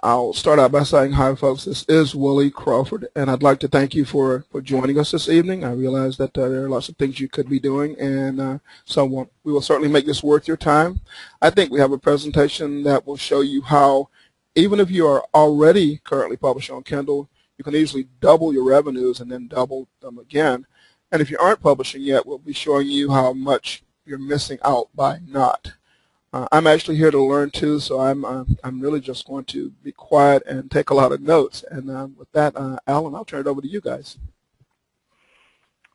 I'll start out by saying hi, folks. This is Willie Crawford, and I'd like to thank you for joining us this evening. I realize that there are lots of things you could be doing, and so we will certainly make this worth your time. I think we have a presentation that will show you how, even if you are already currently published on Kindle, you can easily double your revenues and then double them again. And if you aren't publishing yet, we'll be showing you how much you're missing out by not. I'm actually here to learn too, so I'm really just going to be quiet and take a lot of notes. And with that, Alan, I'll turn it over to you guys.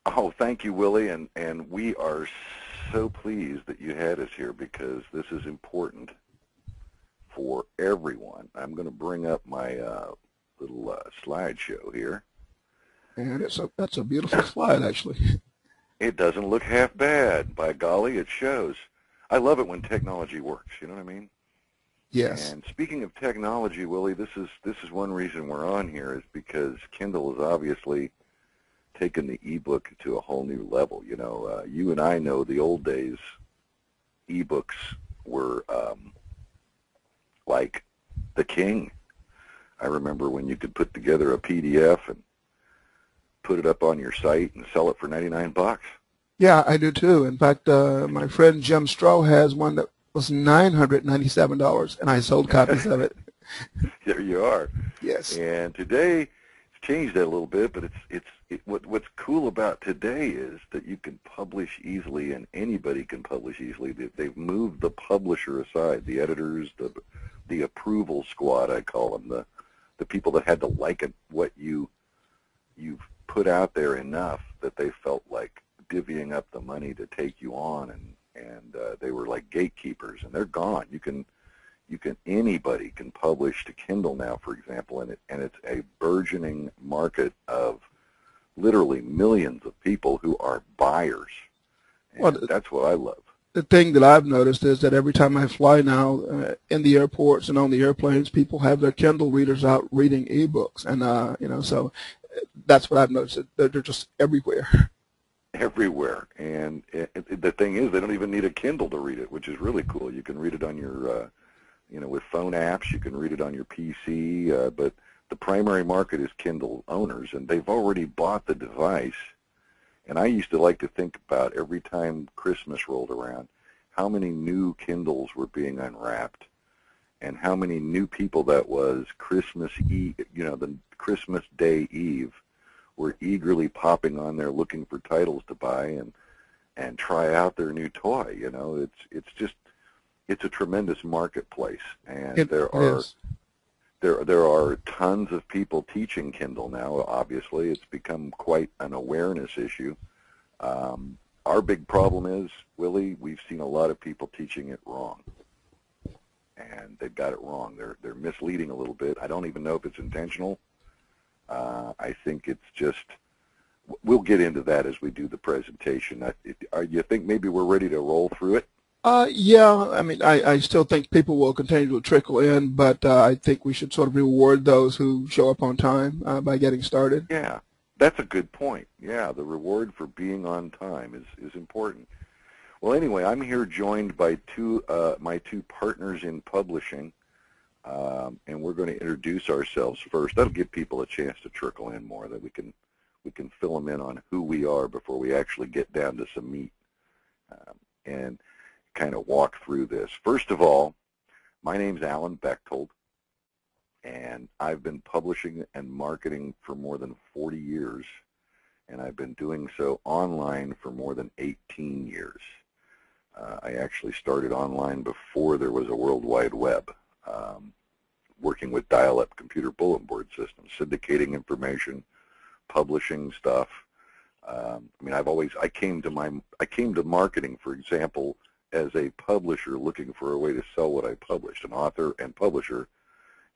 Oh, thank you, Willie, and we are so pleased that you had us here because this is important for everyone. I'm going to bring up my little slideshow here. And that's a beautiful slide, actually. It doesn't look half bad. By golly, it shows. I love it when technology works, you know what I mean? Yes. And speaking of technology, Willie, this is one reason we're on here is because Kindle has obviously taken the ebook to a whole new level. You know, you and I know the old days ebooks were like the king. I remember when you could put together a PDF and put it up on your site and sell it for 99 bucks. Yeah, I do too. In fact, my friend Jim Stroh has one that was $997, and I sold copies of it. There you are. Yes. And today, it's changed that a little bit, but what's cool about today is that you can publish easily, and anybody can publish easily. They've moved the publisher aside, the editors, the approval squad, I call them, the people that had to like it, what you've put out there enough that they felt like divvying up the money to take you on, and they were like gatekeepers, and they're gone. Anybody can publish to Kindle now, for example, and it's a burgeoning market of literally millions of people who are buyers. And well, that's what I love. The thing that I've noticed is that every time I fly now, in the airports and on the airplanes, people have their Kindle readers out reading ebooks, and you know, so that's what I've noticed. They're just everywhere. Everywhere, and the thing is, they don't even need a Kindle to read it, which is really cool. You can read it on your, you know, with phone apps. You can read it on your PC, but the primary market is Kindle owners, and they've already bought the device. And I used to like to think about every time Christmas rolled around, how many new Kindles were being unwrapped, and how many new people that was Christmas Eve, you know, the Christmas Day Eve, were eagerly popping on there looking for titles to buy and try out their new toy. You know, it's a tremendous marketplace, and there are tons of people teaching Kindle now. Obviously, it's become quite an awareness issue. Our big problem is, Willie, we've seen a lot of people teaching it wrong, and they've got it wrong. They're misleading a little bit. I don't even know if it's intentional. I think it's just, we'll get into that as we do the presentation. You think maybe we're ready to roll through it? Yeah, I mean, I still think people will continue to trickle in, but I think we should sort of reward those who show up on time by getting started. Yeah, that's a good point. Yeah, the reward for being on time is important. Well, anyway, I'm here joined by my two partners in publishing. And we're going to introduce ourselves first. That'll give people a chance to trickle in more, that we can fill them in on who we are before we actually get down to some meat and kind of walk through this. First of all, my name's Alan Bechtold, and I've been publishing and marketing for more than 40 years, and I've been doing so online for more than 18 years. I actually started online before there was a World Wide Web. Working with dial-up computer bulletin board systems, syndicating information, publishing stuff. I mean, I came to marketing, for example, as a publisher looking for a way to sell what I published, an author and publisher,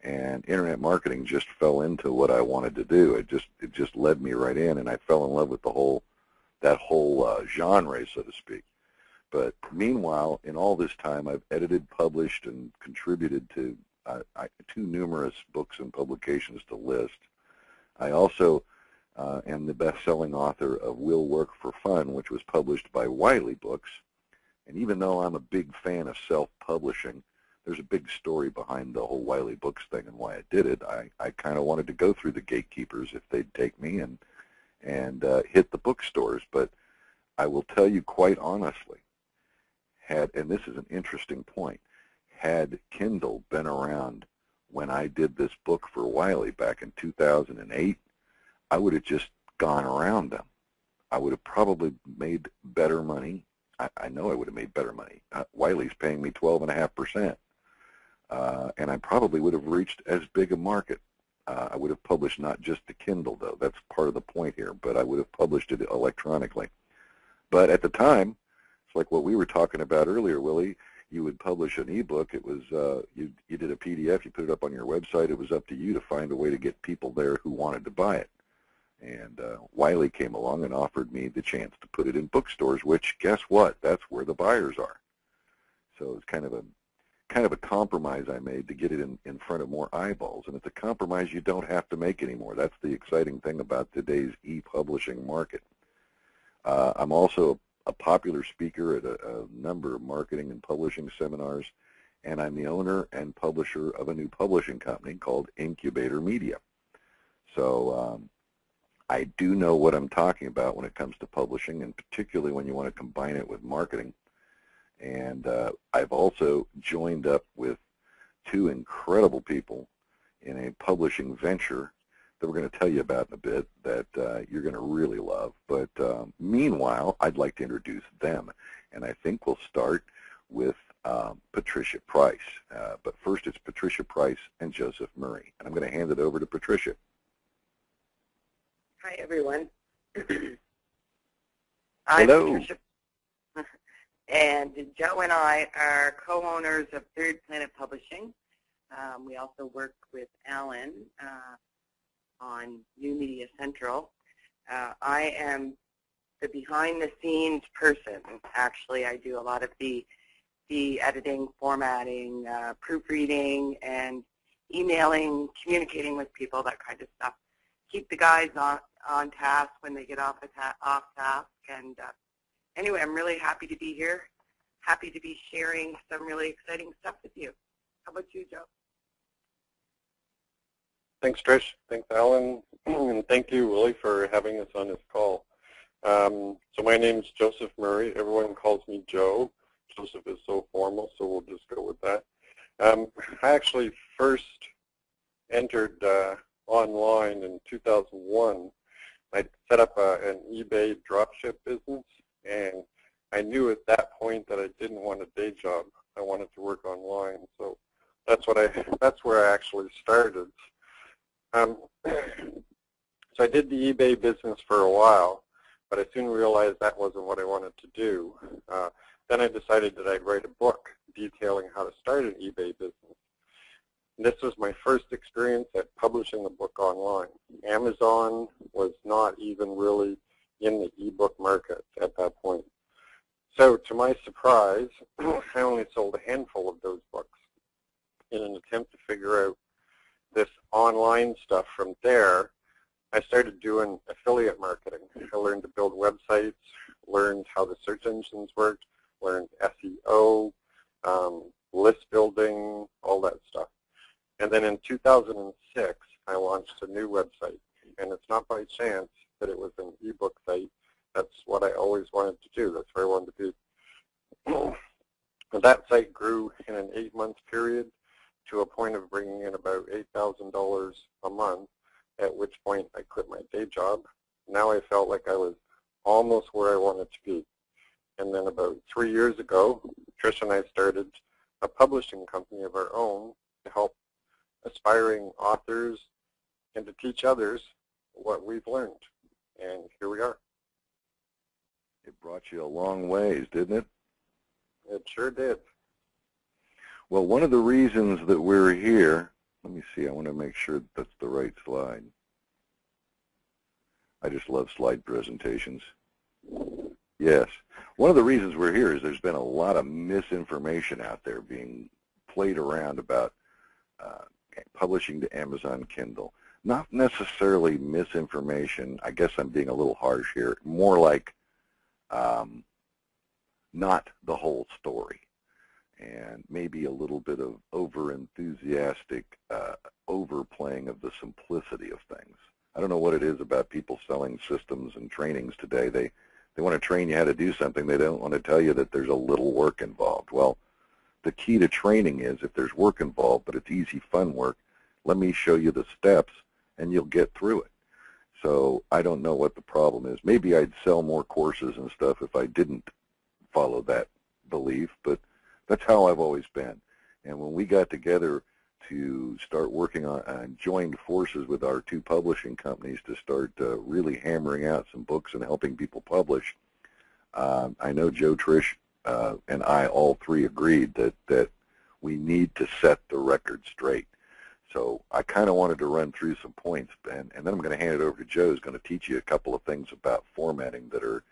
and internet marketing just fell into what I wanted to do. It just led me right in, and I fell in love with that whole genre, so to speak. But meanwhile, in all this time, I've edited, published, and contributed to too numerous books and publications to list. I also am the best-selling author of Will Work for Fun, which was published by Wiley Books. And even though I'm a big fan of self-publishing, there's a big story behind the whole Wiley Books thing and why I did it. I kind of wanted to go through the gatekeepers if they'd take me and hit the bookstores. But I will tell you quite honestly, and this is an interesting point, had Kindle been around when I did this book for Wiley back in 2008, I would have just gone around them. I would have probably made better money. I know I would have made better money. Wiley's paying me 12.5%, and I probably would have reached as big a market. I would have published not just the Kindle, though. That's part of the point here, but I would have published it electronically. But at the time, it's like what we were talking about earlier, Willie. You would publish an ebook. It was you did a PDF. You put it up on your website. It was up to you to find a way to get people there who wanted to buy it. And Wiley came along and offered me the chance to put it in bookstores, which, guess what? That's where the buyers are. So it's kind of a compromise I made to get it in front of more eyeballs. And it's a compromise you don't have to make anymore. That's the exciting thing about today's e-publishing market. I'm also a popular speaker at a number of marketing and publishing seminars, and I'm the owner and publisher of a new publishing company called Incubator Media. So I do know what I'm talking about when it comes to publishing, and particularly when you want to combine it with marketing. And I've also joined up with two incredible people in a publishing venture that we're going to tell you about in a bit that you're going to really love. But meanwhile, I'd like to introduce them. And I think we'll start with Patricia Price. But first, it's Patricia Price and Joseph Murray. And I'm going to hand it over to Patricia. Hi, everyone. Hello. I'm Patricia, and Joe and I are co-owners of Third Planet Publishing. We also work with Alan on New Media Central. I am the behind-the-scenes person. Actually, I do a lot of the editing, formatting, proofreading, and emailing, communicating with people, that kind of stuff. Keep the guys on task when they get off task. And anyway, I'm really happy to be here. Happy to be sharing some really exciting stuff with you. How about you, Joe? Thanks, Trish. Thanks, Alan. And thank you, Willie, for having us on this call. So my name's Joseph Murray. Everyone calls me Joe. Joseph is so formal, so we'll just go with that. I actually first entered online in 2001. I set up an eBay dropship business, and I knew at that point that I didn't want a day job. I wanted to work online, so that's where I actually started. So I did the eBay business for a while, but I soon realized that wasn't what I wanted to do. Then I decided that I'd write a book detailing how to start an eBay business. And this was my first experience at publishing a book online. Amazon was not even really in the ebook market at that point. So to my surprise, I only sold a handful of those books. In an attempt to figure out this online stuff from there, I started doing affiliate marketing. I learned to build websites, learned how the search engines worked, learned SEO, list building, all that stuff. And then in 2006, I launched a new website. And it's not by chance that it was an ebook site. That's what I always wanted to do. That's where I wanted to be. And that site grew in an 8-month period to a point of bringing in about $8,000 a month, at which point I quit my day job. Now I felt like I was almost where I wanted to be. And then about 3 years ago, Trish and I started a publishing company of our own to help aspiring authors and to teach others what we've learned. And here we are. It brought you a long ways, didn't it? It sure did. Well, one of the reasons that we're here, let me see, I want to make sure that's the right slide. I just love slide presentations. Yes. One of the reasons we're here is there's been a lot of misinformation out there being played around about publishing to Amazon Kindle. Not necessarily misinformation. I guess I'm being a little harsh here. More like not the whole story. and maybe a little bit of over-enthusiastic overplaying of the simplicity of things. I don't know what it is about people selling systems and trainings today. They want to train you how to do something. They don't want to tell you that there's a little work involved. Well, the key to training is if there's work involved, but it's easy, fun work, let me show you the steps, and you'll get through it. So I don't know what the problem is. Maybe I'd sell more courses and stuff if I didn't follow that belief, but that's how I've always been. And when we got together to start working on and joined forces with our two publishing companies to start really hammering out some books and helping people publish, I know Joe, Trish, and I all three agreed that we need to set the record straight. So I kind of wanted to run through some points, and then I'm going to hand it over to Joe, who's going to teach you a couple of things about formatting that are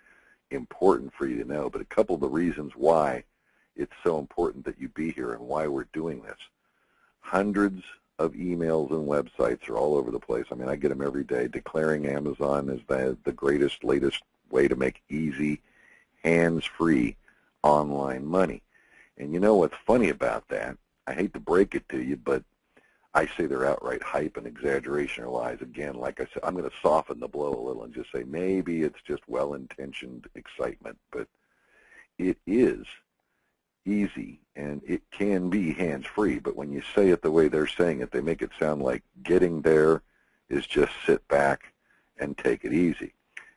important for you to know, but a couple of the reasons why it's so important that you be here and why we're doing this. Hundreds of emails and websites are all over the place. I mean, I get them every day declaring Amazon is the greatest, latest way to make easy, hands-free online money. And you know what's funny about that? I hate to break it to you, but I say they're outright hype and exaggeration or lies. Again, like I said, I'm going to soften the blow a little and just say maybe it's just well-intentioned excitement, but it is easy and it can be hands-free. But when you say it the way they're saying it, they make it sound like getting there is just sit back and take it easy.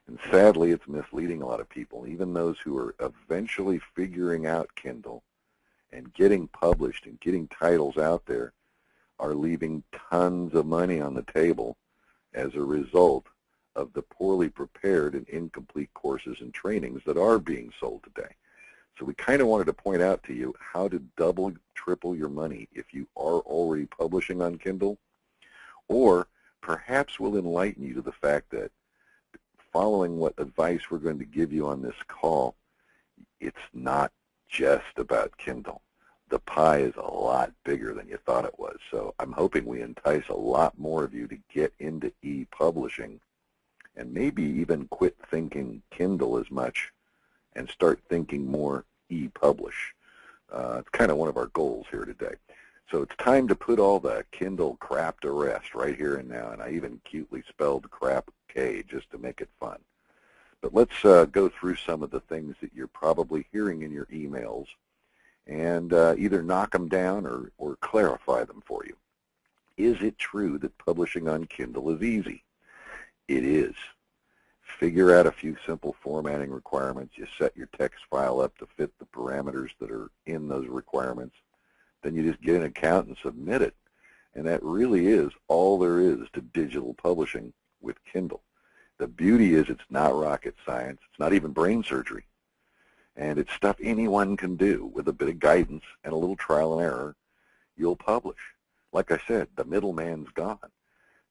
And sadly, it's misleading a lot of people, even those who are eventually figuring out Kindle and getting published and getting titles out there are leaving tons of money on the table as a result of the poorly prepared and incomplete courses and trainings that are being sold today. So we kind of wanted to point out to you how to double, triple your money if you are already publishing on Kindle, or perhaps we'll enlighten you to the fact that following what advice we're going to give you on this call, it's not just about Kindle. The pie is a lot bigger than you thought it was. So I'm hoping we entice a lot more of you to get into e-publishing and maybe even quit thinking Kindle as much and start thinking more e-publish. It's kind of one of our goals here today. So it's time to put all the Kindle crap to rest right here and now. And I even cutely spelled crap K just to make it fun. But let's go through some of the things that you're probably hearing in your emails and either knock them down or clarify them for you. Is it true that publishing on Kindle is easy? It is. Figure out a few simple formatting requirements. You set your text file up to fit the parameters that are in those requirements. Then you just get an account and submit it. And that really is all there is to digital publishing with Kindle. The beauty is it's not rocket science. It's not even brain surgery. And it's stuff anyone can do with a bit of guidance and a little trial and error. You'll publish. Like I said, the middleman's gone.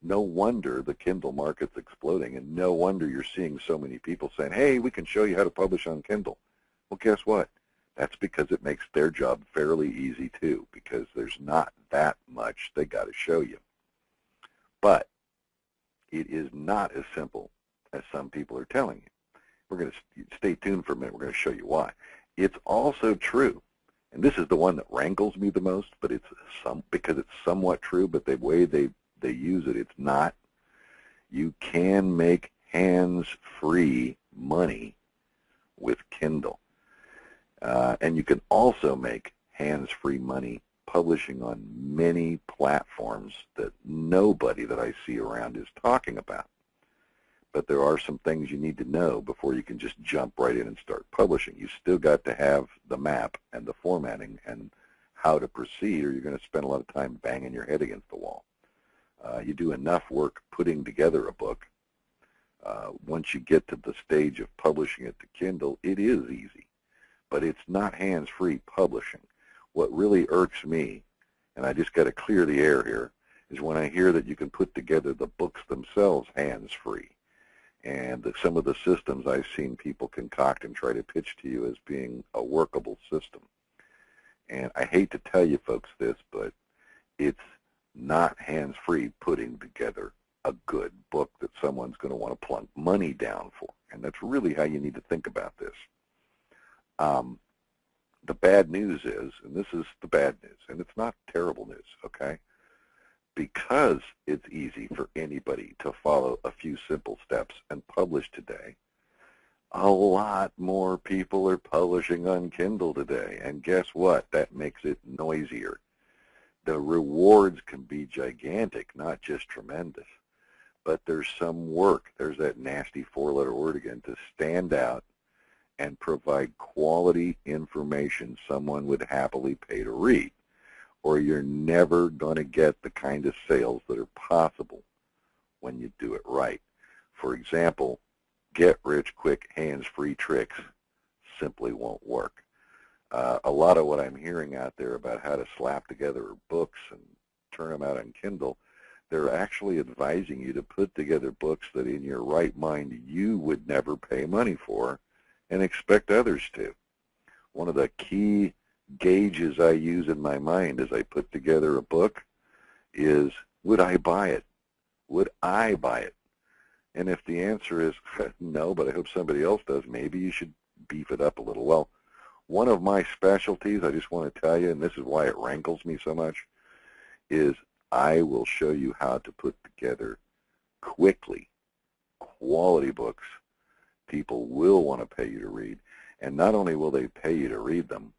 No wonder the Kindle market's exploding, and no wonder you're seeing so many people saying, hey, we can show you how to publish on Kindle. Well, guess what? That's because it makes their job fairly easy, too, because there's not that much they got to show you. But it is not as simple as some people are telling you. We're going to stay tuned for a minute. We're going to show you why. It's also true, and this is the one that rankles me the most, but it's because it's somewhat true, but the way they use it, it's not. You can make hands-free money with Kindle. And you can also make hands-free money publishing on many platforms that nobody that I see around is talking about. But there are some things you need to know before you can just jump right in and start publishing. You still got to have the map and the formatting and how to proceed, or you're going to spend a lot of time banging your head against the wall. You do enough work putting together a book. Once you get to the stage of publishing it to Kindle, it is easy, but it's not hands-free publishing. What really irks me, and I just got to clear the air here, is when I hear that you can put together the books themselves hands-free, and that some of the systems I've seen people concoct and try to pitch to you as being a workable system. And I hate to tell you folks this, but it's not hands-free putting together a good book that someone's going to want to plunk money down for. And that's really how you need to think about this. The bad news is, and this is the bad news, and it's not terrible news, okay? Because it's easy for anybody to follow a few simple steps and publish today, a lot more people are publishing on Kindle today. And guess what? That makes it noisier. The rewards can be gigantic, not just tremendous. But there's some work, there's that nasty four-letter word again, to stand out and provide quality information someone would happily pay to read, or you're never going to get the kind of sales that are possible when you do it right. For example, get-rich-quick, hands-free tricks simply won't work. A lot of what I'm hearing out there about how to slap together books and turn them out on Kindle, they're actually advising you to put together books that in your right mind you would never pay money for and expect others to. One of the key gauges I use in my mind as I put together a book is, would I buy it? Would I buy it? And if the answer is no, but I hope somebody else does, maybe you should beef it up a little. Well, one of my specialties, I just want to tell you, and this is why it rankles me so much, is I will show you how to put together quickly quality books people will want to pay you to read. And not only will they pay you to read them,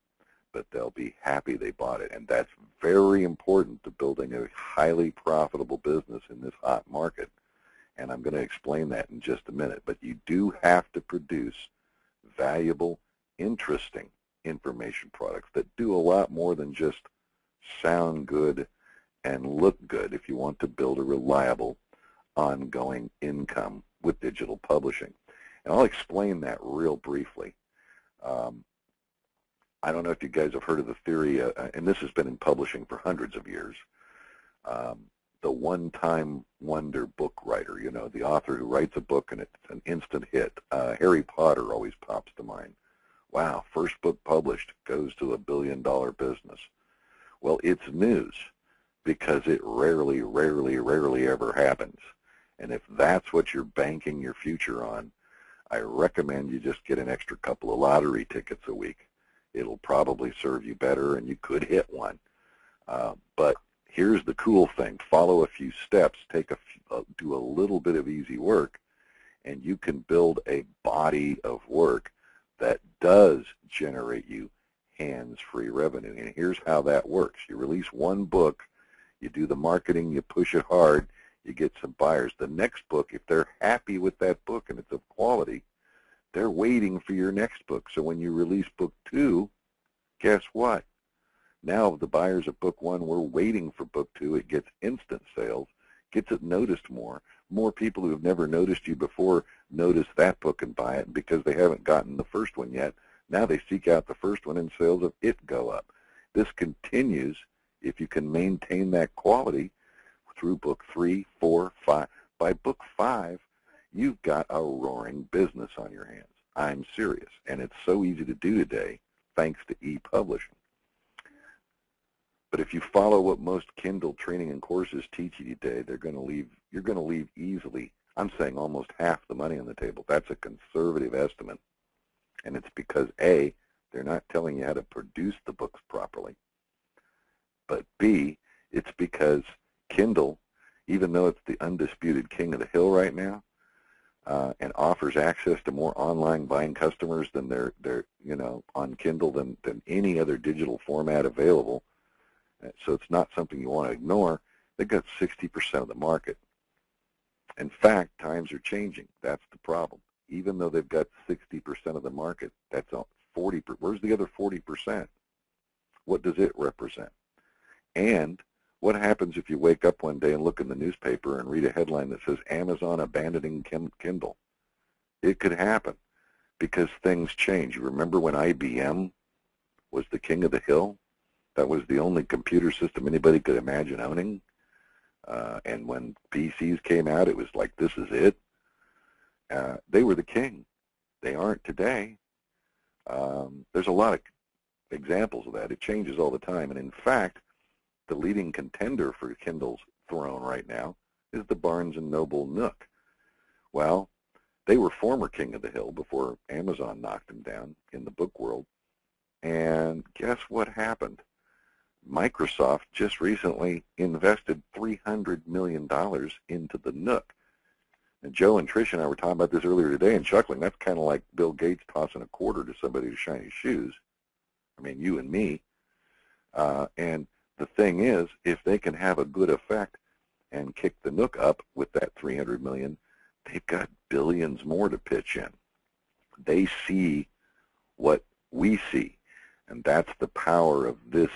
but they'll be happy they bought it. And that's very important to building a highly profitable business in this hot market. And I'm going to explain that in just a minute. But you do have to produce valuable, interesting information products that do a lot more than just sound good and look good if you want to build a reliable, ongoing income with digital publishing. And I'll explain that real briefly. I don't know if you guys have heard of the theory, and this has been in publishing for hundreds of years, the one-time wonder book writer, you know, the author who writes a book and it's an instant hit. Harry Potter always pops to mind. Wow, first book published, goes to $1 billion business. Well, it's news because it rarely ever happens. And if that's what you're banking your future on, I recommend you just get an extra couple of lottery tickets a week. It'll probably serve you better, and you could hit one. But here's the cool thing. Follow a few steps. Do a little bit of easy work, and you can build a body of work that does generate you hands-free revenue. And here's how that works. You release one book, you do the marketing, you push it hard, you get some buyers. The next book, if they're happy with that book and it's of quality, they're waiting for your next book. So when you release book 2, guess what? Now the buyers of book 1 were waiting for book 2. It gets instant sales, gets it noticed more. More people who have never noticed you before notice that book and buy it. And because they haven't gotten the first one yet, now they seek out the first one and sales of it go up. This continues if you can maintain that quality through book 3, 4, 5. By book 5, you've got a roaring business on your hands. I'm serious. And it's so easy to do today thanks to e-publishing. But if you follow what most Kindle training and courses teach you today, you're going to leave easily, I'm saying almost half the money on the table. That's a conservative estimate. And it's because A, they're not telling you how to produce the books properly. But B, it's because Kindle, even though it's the undisputed king of the hill right now, and offers access to more online buying customers than they're on Kindle than any other digital format available. So it's not something you want to ignore. They've got 60% of the market. In fact, times are changing. That's the problem. Even though they've got 60% of the market, that's 40%. Where's the other 40%? What does it represent? And what happens if you wake up one day and look in the newspaper and read a headline that says Amazon abandoning Kindle? It could happen because things change. You remember when IBM was the king of the hill? That was the only computer system anybody could imagine owning. And when PCs came out, it was like, this is it. They were the king. They aren't today. There's a lot of examples of that. It changes all the time. And in fact, the leading contender for Kindle's throne right now is the Barnes & Noble Nook. Well, they were former king of the hill before Amazon knocked them down in the book world. And guess what happened? Microsoft just recently invested $300 million into the Nook. And Joe and Trish and I were talking about this earlier today and chuckling. That's kind of like Bill Gates tossing a quarter to somebody to shine his shoes. I mean, you and me. And the thing is, if they can have a good effect and kick the Nook up with that $300 million, they've got billions more to pitch in. They see what we see, and that's the power of this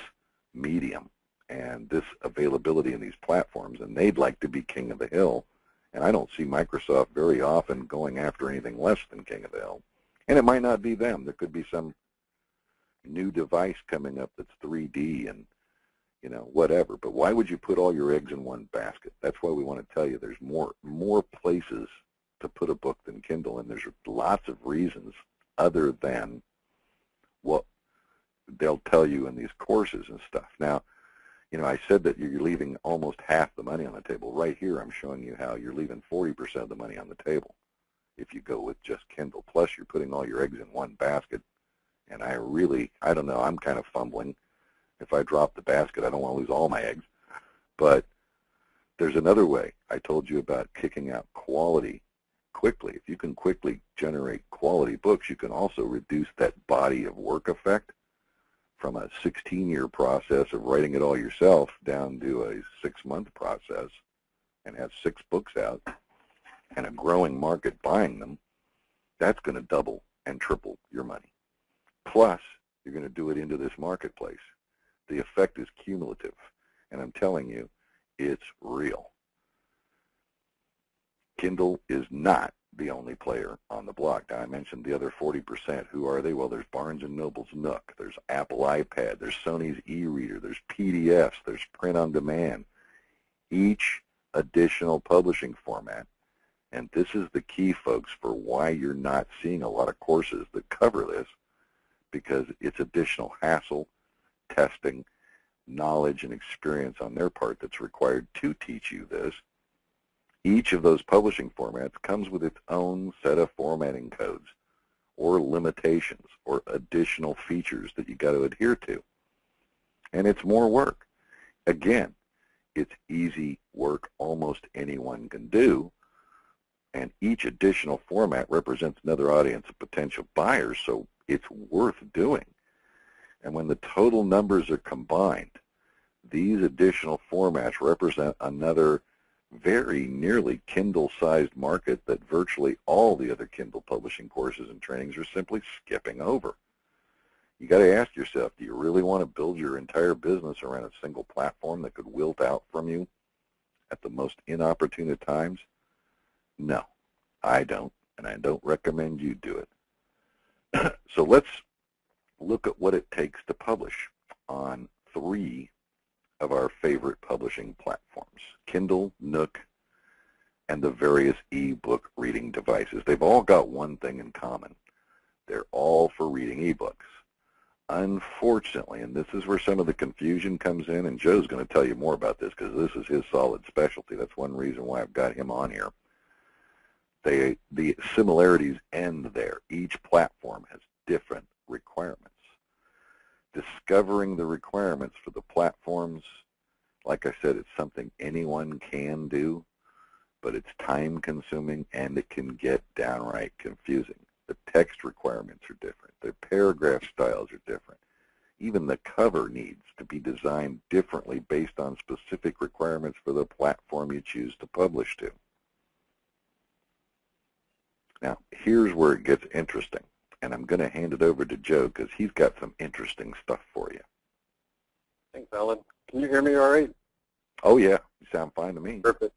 medium and this availability in these platforms, and they'd like to be king of the hill. And I don't see Microsoft very often going after anything less than king of the hill. And it might not be them. There could be some new device coming up that's 3D and, you know, whatever. But why would you put all your eggs in one basket? That's why we want to tell you there's more places to put a book than Kindle, and there's lots of reasons other than what they'll tell you in these courses and stuff. Now, you know, I said that you're leaving almost half the money on the table. Right here, I'm showing you how you're leaving 40% of the money on the table if you go with just Kindle. Plus, you're putting all your eggs in one basket. And I don't know, I'm kind of fumbling. If I drop the basket, I don't want to lose all my eggs. But there's another way. I told you about kicking out quality quickly. If you can quickly generate quality books, you can also reduce that body of work effect from a 16-year process of writing it all yourself down to a 6-month process and have 6 books out and a growing market buying them. That's going to double and triple your money. Plus, you're going to do it into this marketplace. The effect is cumulative, and I'm telling you, it's real. Kindle is not the only player on the block. Now, I mentioned the other 40%. Who are they? Well, there's Barnes & Noble's Nook. There's Apple iPad. There's Sony's e-reader. There's PDFs. There's print on demand. Each additional publishing format, and this is the key, folks, for why you're not seeing a lot of courses that cover this, because it's additional hassle, testing, knowledge, and experience on their part that's required to teach you this. Each of those publishing formats comes with its own set of formatting codes or limitations or additional features that you got to adhere to. And it's more work. Again, it's easy work almost anyone can do, and each additional format represents another audience of potential buyers, so it's worth doing. And when the total numbers are combined, these additional formats represent another very nearly Kindle-sized market that virtually all the other Kindle publishing courses and trainings are simply skipping over. You got to ask yourself, do you really want to build your entire business around a single platform that could wilt out from you at the most inopportune times? No, I don't, and I don't recommend you do it. So let's look at what it takes to publish on 3 of our favorite publishing platforms: Kindle, Nook, and the various e-book reading devices. They've all got one thing in common. They're all for reading e-books. Unfortunately, and this is where some of the confusion comes in, and Joe's going to tell you more about this because this is his solid specialty. That's one reason why I've got him on here. The similarities end there. Each platform has different requirements. Discovering the requirements for the platforms, like I said, it's something anyone can do, but it's time-consuming and it can get downright confusing. The text requirements are different. Their paragraph styles are different. Even the cover needs to be designed differently based on specific requirements for the platform you choose to publish to. Now, here's where it gets interesting, and I'm going to hand it over to Joe because he's got some interesting stuff for you. Thanks, Alan. Can you hear me all right? Oh, yeah. You sound fine to me. Perfect.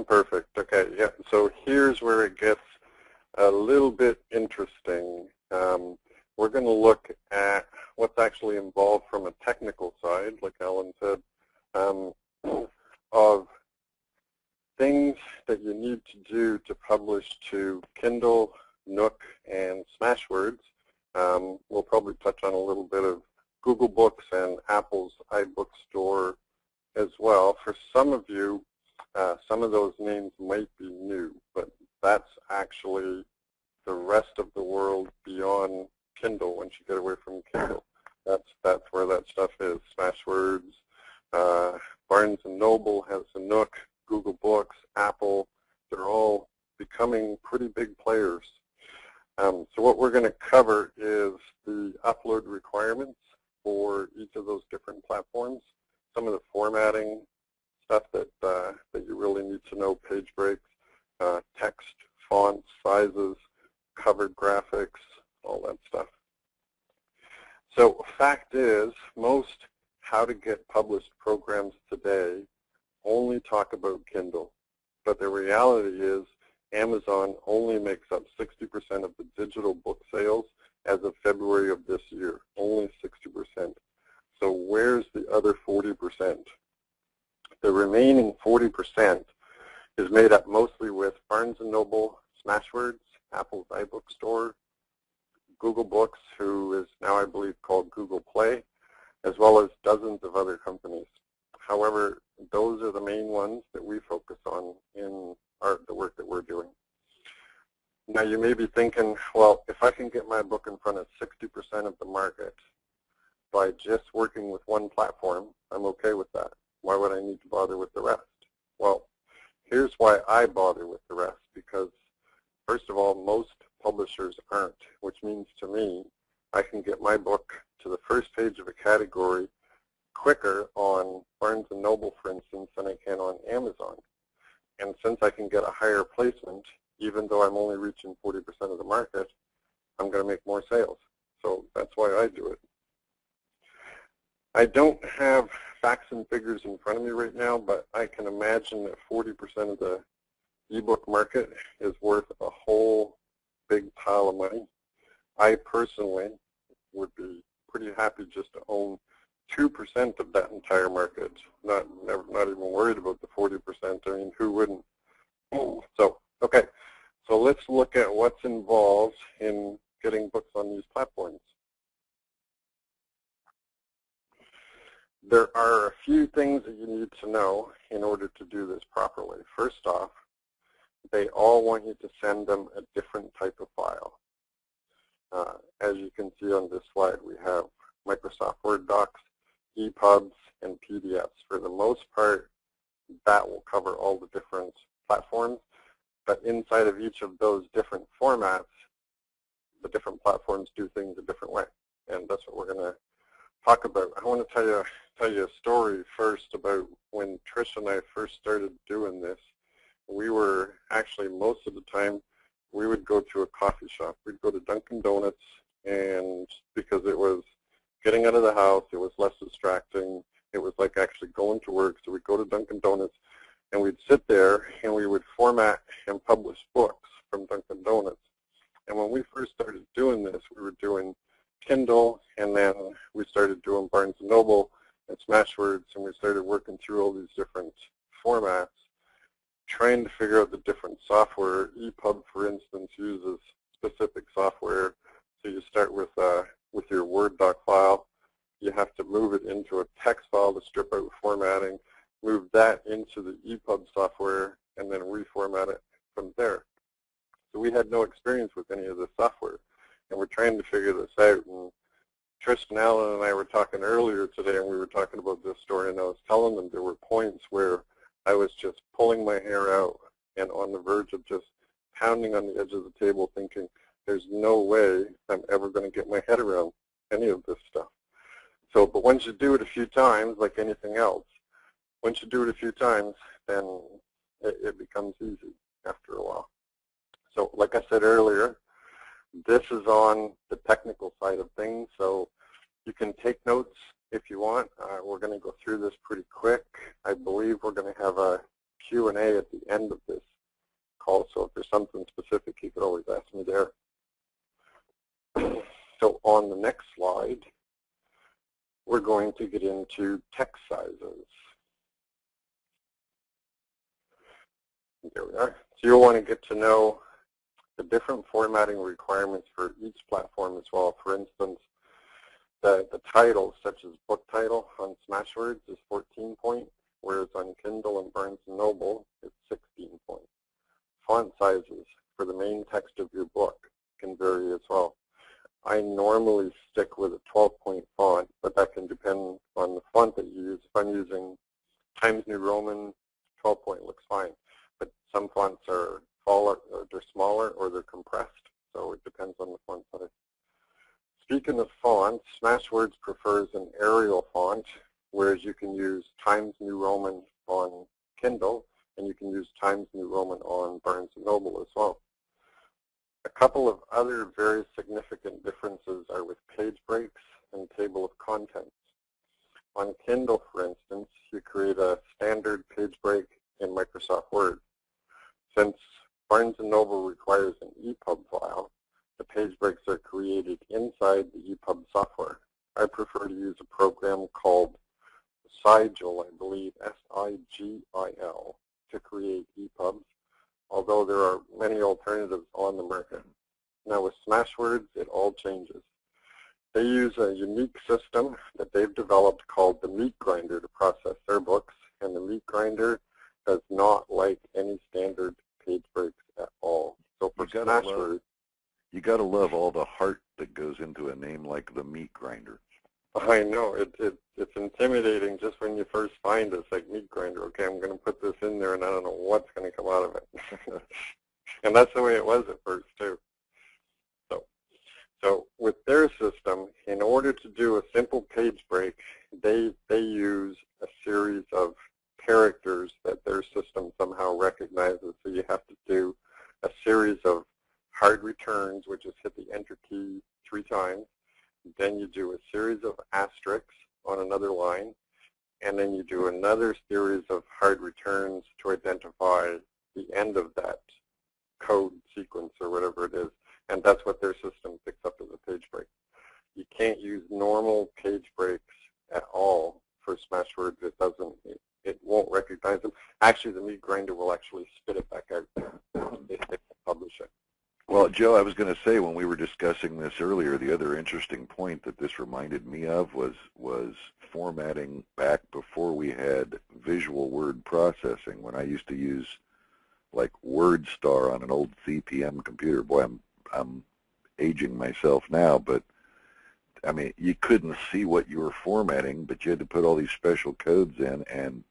Perfect. Okay, yeah. So here's where it gets a little bit interesting. We're going to look at what's actually involved from a technical side, like Alan said, of things that you need to do to publish to Kindle, Nook, and Smashwords. We'll probably touch on a little bit of Google Books and Apple's iBook Store as well. For some of you, some of those names might be new, but that's actually the rest of the world beyond Kindle once you get away from Kindle. That's where that stuff is. Smashwords, Barnes & Noble has a Nook, Google Books, Apple. They're all becoming pretty big players. So what we're going to cover is the upload requirements for each of those different platforms, some of the formatting stuff that you really need to know, page breaks, text, fonts, sizes, covered graphics, all that stuff. So fact is, most how to get published programs today only talk about Kindle. But the reality is Amazon only makes up 60% of the digital book sales as of February of this year, only 60%. So where's the other 40%? The remaining 40% is made up mostly with Barnes & Noble, Smashwords, Apple's iBookstore, Google Books, who is now I believe called Google Play, as well as dozens of other companies. However, those are the main ones that we focus on in the work that we're doing. Now you may be thinking, well, if I can get my book in front of 60% of the market by just working with one platform, I'm okay with that. Why would I need to bother with the rest? Well, here's why I bother with the rest, because first of all, most publishers aren't, which means to me, I can get my book to the first page of a category quicker on Barnes & Noble, for instance, than I can on Amazon. And since I can get a higher placement, even though I'm only reaching 40% of the market, I'm going to make more sales. So that's why I do it. I don't have facts and figures in front of me right now, but I can imagine that 40% of the ebook market is worth a whole big pile of money. I personally would be pretty happy just to own 2% of that entire market, not even worried about the 40%. I mean, who wouldn't? So, okay, so let's look at what's involved in getting books on these platforms. There are a few things that you need to know in order to do this properly. First off, they all want you to send them a different type of file. As you can see on this slide, we have Microsoft Word docs, EPUBs, and PDFs. For the most part, that will cover all the different platforms, but inside of each of those different formats, the different platforms do things a different way, and that's what we're going to talk about. I want to tell you a story first about when Trish and I first started doing this. We were actually, most of the time, we would go to a coffee shop. We'd go to Dunkin' Donuts, and because it was getting out of the house, it was less distracting. It was like actually going to work. So we'd go to Dunkin' Donuts, and we'd sit there, and we would format and publish books from Dunkin' Donuts. And when we first started doing this, we were doing Kindle, and then we started doing Barnes & Noble and Smashwords, and we started working through all these different formats, trying to figure out the different software. EPUB, for instance, uses specific software. So you start with your Word doc file. You have to move it into a text file to strip out formatting, move that into the EPUB software, and then reformat it from there. So we had no experience with any of this software, and we're trying to figure this out. And Tristan Allen and I were talking earlier today, and we were talking about this story, and I was telling them there were points where I was just pulling my hair out and on the verge of just pounding on the edge of the table thinking, there's no way I'm ever going to get my head around any of this stuff. So, but once you do it a few times, like anything else, once you do it a few times, then it becomes easy after a while. So like I said earlier, this is on the technical side of things, so you can take notes if you want. We're going to go through this pretty quick. I believe we're going to have a Q&A at the end of this call, so if there's something specific, you could always ask me there. So on the next slide, we're going to get into text sizes. There we are. So you'll want to get to know the different formatting requirements for each platform as well. For instance, the title, such as book title on Smashwords, is 14 point, whereas on Kindle and Barnes & Noble, it's 16 point. Font sizes for the main text of your book can vary as well. I normally stick with a 12-point font, but that can depend on the font that you use. If I'm using Times New Roman, 12-point looks fine, but some fonts are they're smaller or they're compressed, so it depends on the font size. Speaking of fonts, Smashwords prefers an Arial font, whereas you can use Times New Roman on Kindle, and you can use Times New Roman on Barnes & Noble as well. A couple of other very significant differences are with page breaks and table of contents. On Kindle, for instance, you create a standard page break in Microsoft Word. Since Barnes & Noble requires an EPUB file, the page breaks are created inside the EPUB software. I prefer to use a program called Sigil, I believe, S-I-G-I-L, to create EPUBs, although there are many alternatives on the market. Now with Smashwords, it all changes. They use a unique system that they've developed called the Meat Grinder to process their books, and the Meat Grinder does not like any standard page breaks at all. So for Smashwords, you got to love all the heart that goes into a name like the Meat Grinder. I know, it's intimidating just when you first find it. It's like Meat Grinder. Okay, I'm going to put this in there, and I don't know what's going to come out of it. And that's the way it was at first, too. So with their system, in order to do a simple page break, they use a series of characters that their system somehow recognizes. So you have to do a series of hard returns, which is hit the Enter key 3 times. Then you do a series of asterisks on another line, and then you do another series of hard returns to identify the end of that code sequence or whatever it is. And that's what their system picks up as a page break. You can't use normal page breaks at all for Smashwords. It won't recognize them. Actually, the Meat Grinder will actually spit it back out if they publish it. Well, Joe, I was going to say when we were discussing this earlier, the other interesting point that this reminded me of was formatting back before we had visual word processing. When I used to use like WordStar on an old CPM computer. Boy, I'm aging myself now, but I mean, you couldn't see what you were formatting, but you had to put all these special codes in and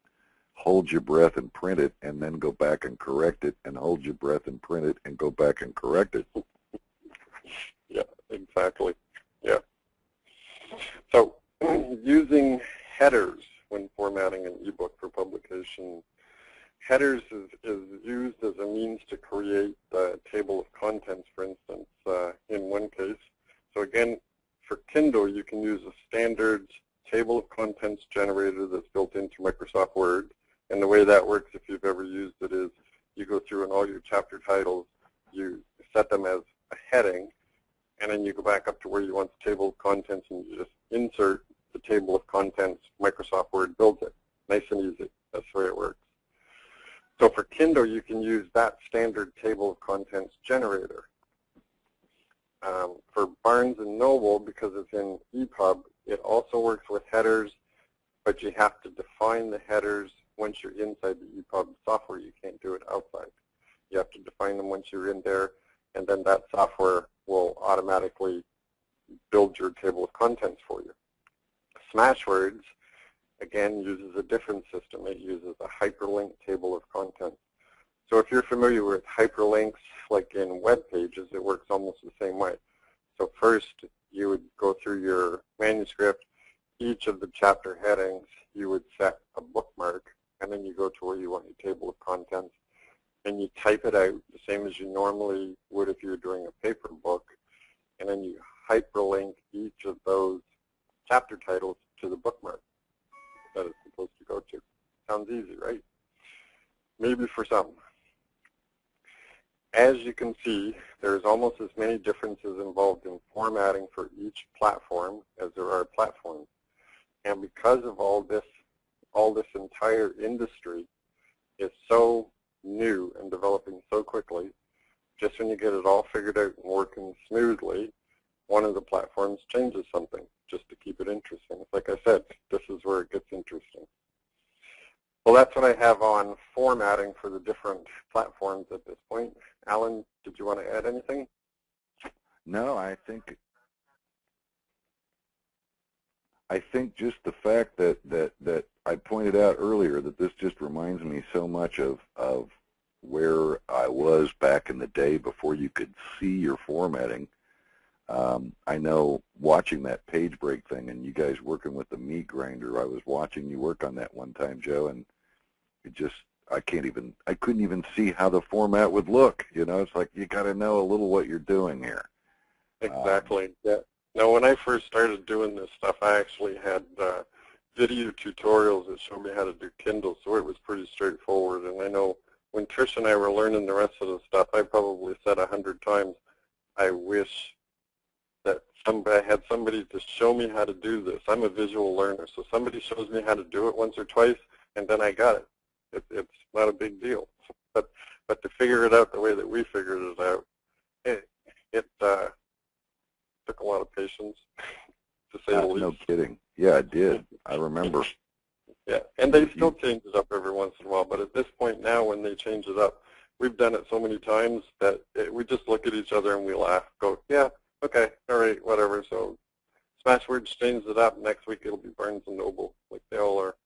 hold your breath and print it, and then go back and correct it, and hold your breath and print it, and go back and correct it. Yeah, exactly. Yeah. So using headers when formatting an ebook for publication, headers is used as a means to create a table of contents, for instance, in one case. So again, for Kindle, you can use a standard table of contents generator that's built into Microsoft Word. And the way that works, if you've ever used it, is you go through and all your chapter titles, you set them as a heading, and then you go back up to where you want the table of contents, and you just insert the table of contents. Microsoft Word builds it. Nice and easy. That's the way it works. So for Kindle, you can use that standard table of contents generator. For Barnes & Noble, because it's in EPUB, it also works with headers, but you have to define the headers once you're inside the EPUB software. You can't do it outside. You have to define them once you're in there, and then that software will automatically build your table of contents for you. Smashwords, again, uses a different system. It uses a hyperlink table of contents. So if you're familiar with hyperlinks, like in web pages, it works almost the same way. So first, you would go through your manuscript. Each of the chapter headings, you would set a bookmark, and then you go to where you want your table of contents, and you type it out the same as you normally would if you were doing a paper book, and then you hyperlink each of those chapter titles to the bookmark that it's supposed to go to. Sounds easy, right? Maybe for some. As you can see, there's almost as many differences involved in formatting for each platform as there are platforms. And because of all this entire industry is so new and developing so quickly, just when you get it all figured out and working smoothly, one of the platforms changes something just to keep it interesting. Like I said, this is where it gets interesting. Well, that's what I have on formatting for the different platforms at this point. Alan, did you want to add anything? No, I think I think just the fact that I pointed out earlier that this just reminds me so much of where I was back in the day before you could see your formatting. I know watching that page break thing and you guys working with the meat grinder, I was watching you work on that one time, Joe, and it just, I couldn't even see how the format would look. You know, it's like you got to know a little what you're doing here. Exactly. Yeah. Now, when I first started doing this stuff, I actually had video tutorials that showed me how to do Kindle, so it was pretty straightforward. And I know when Trish and I were learning the rest of the stuff, I probably said 100 times, I wish that I had somebody to show me how to do this. I'm a visual learner, so somebody shows me how to do it once or twice, and then I got it. It's not a big deal. But to figure it out the way that we figured it out, it took a lot of patience, to say the least. No kidding. Yeah, it did. I remember. Yeah, and they still change it up every once in a while, but at this point now when they change it up, we've done it so many times that we just look at each other and we laugh, go, yeah, okay, all right, whatever. So Smashwords changed it up. Next week it'll be Barnes & Noble, like they all are.